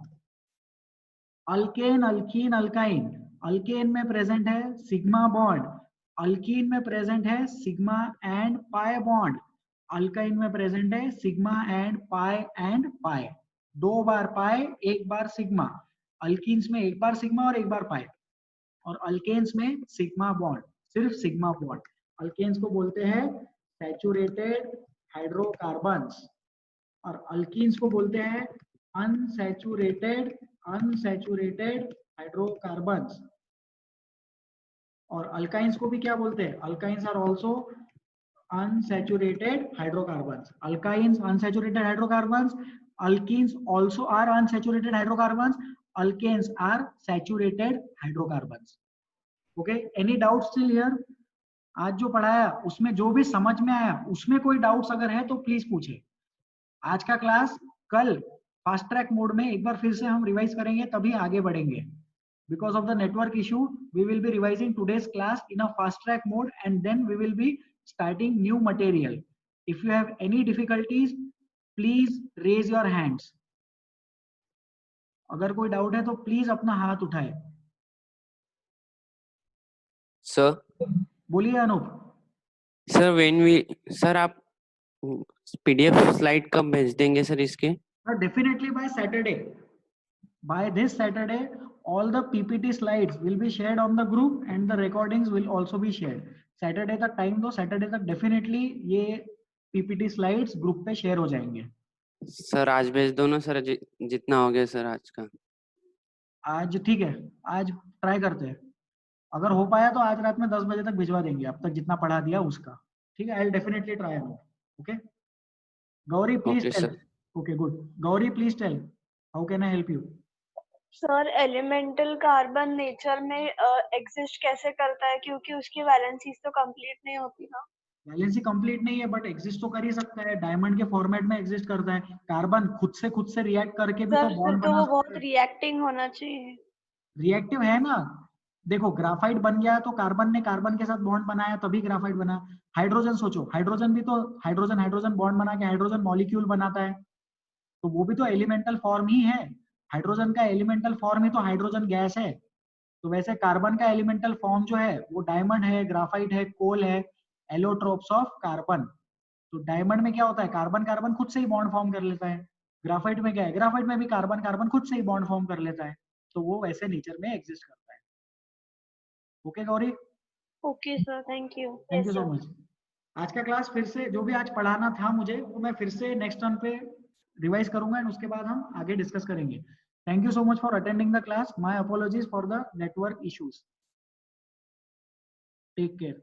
Alkane, alkene, alkyne. Alkane में प्रेजेंट है सिग्मा बॉन्ड, अल्कीन में प्रेजेंट है sigma and pi bond, alkyne में प्रेजेंट है sigma and pi. 2 bar pi, 1 bar sigma. Alkenes में 1 बार sigma और 1 बार पाई, और alkanes में सिग्मा बॉन्ड, सिर्फ सिग्मा बॉन्ड। अल्केन्स को बोलते हैं सैचुरेटेड हाइड्रोकार्बन्स, और अल्कीन्स को बोलते हैं अनसैचुरेटेड हाइड्रोकार्बन्स। और अल्काइंस को भी क्या बोलते हैं, alkynes are also unsaturated hydrocarbons. Alkynes unsaturated hydrocarbons, alkenes also are unsaturated hydrocarbons, alkanes are saturated hydrocarbons. Okay, any doubts still here? आज जो पढ़ाया उसमें जो भी समझ में आया, उसमें कोई डाउट्स अगर है तो प्लीज पूछे। आज का क्लास कल फास्ट ट्रैक मोड में एक बार फिर से हम रिवाइज करेंगे, तभी आगे बढ़ेंगे। Because of the network issue, we will be revising today's class in a fast track mode, and then we will be starting new material. If you have any difficulties, please raise your hands. अगर कोई doubt है तो please अपना हाथ उठाए। Sir बोलिए Anoop. Sir आप PDF slide कब भेज देंगे सर इसके? Definitely by Saturday. By this Saturday, all the PPT slides will be shared on the group and the recordings will also be shared. Saturday तक टाइम दो, Saturday तक definitely ये PPT slides group पे share हो जाएंगे। Sir आज भेज दो ना सर, जितना हो गया सर आज का। आज ठीक है, आज ट्राई करते हैं, अगर हो पाया तो आज रात में 10 बजे तक भिजवा देंगे, अब तक जितना पढ़ा दिया उसका। ठीक है, I will definitely try. Okay Gauri please tell. Okay good, Gauri please tell, how can I help you? Sir elemental carbon nature में एग्जिस्ट कैसे करता है, क्योंकि उसकी वैलेंसीज तो कंप्लीट नहीं होती ना। वैलेंसी कंप्लीट नहीं है बट एग्जिस्ट तो कर ही सकता है, डायमंड के फॉर्मेट में एग्जिस्ट करता है। कार्बन खुद से रिएक्ट करके भी सर, तो बॉन्ड तो बना वो सकता बहुत है। रिएक्टिंग होना चाहिए। रिएक्टिव है ना, देखो ग्राफाइट बन गया तो कार्बन ने कार्बन के साथ बॉन्ड बनाया तभी ग्राफाइट बना। हाइड्रोजन सोचो, हाइड्रोजन भी तो हाइड्रोजन बॉन्ड बना के हाइड्रोजन मॉलिक्यूल बनाता है, तो वो भी तो एलिमेंटल फॉर्म ही है। हाइड्रोजन का एलिमेंटल फॉर्म ही तो हाइड्रोजन गैस है। तो वैसे कार्बन का एलिमेंटल फॉर्म जो है वो डायमंड है, ग्राफाइट है, कोल है, एलोट्रोप्स ऑफ कार्बन। तो डायमंड में क्या होता है, कार्बन कार्बन खुद से ही बॉन्ड फॉर्म कर लेता है। ग्राफाइट में क्या है, ग्राफाइट में भी कार्बन कार्बन खुद से ही बॉन्ड फॉर्म कर लेता है, तो वो वैसे नेचर में एग्जिस्ट करता है। Okay Gauri? Okay sir, thank you. Thank you so much. आज का क्लास फिर से जो भी आज पढ़ाना था मुझे, वो मैं फिर से नेक्स्ट टर्न पे रिवाइज करूंगा एंड उसके बाद हम आगे डिस्कस करेंगे। Thank you so much for attending the class. My apologies for the network issues. Take care.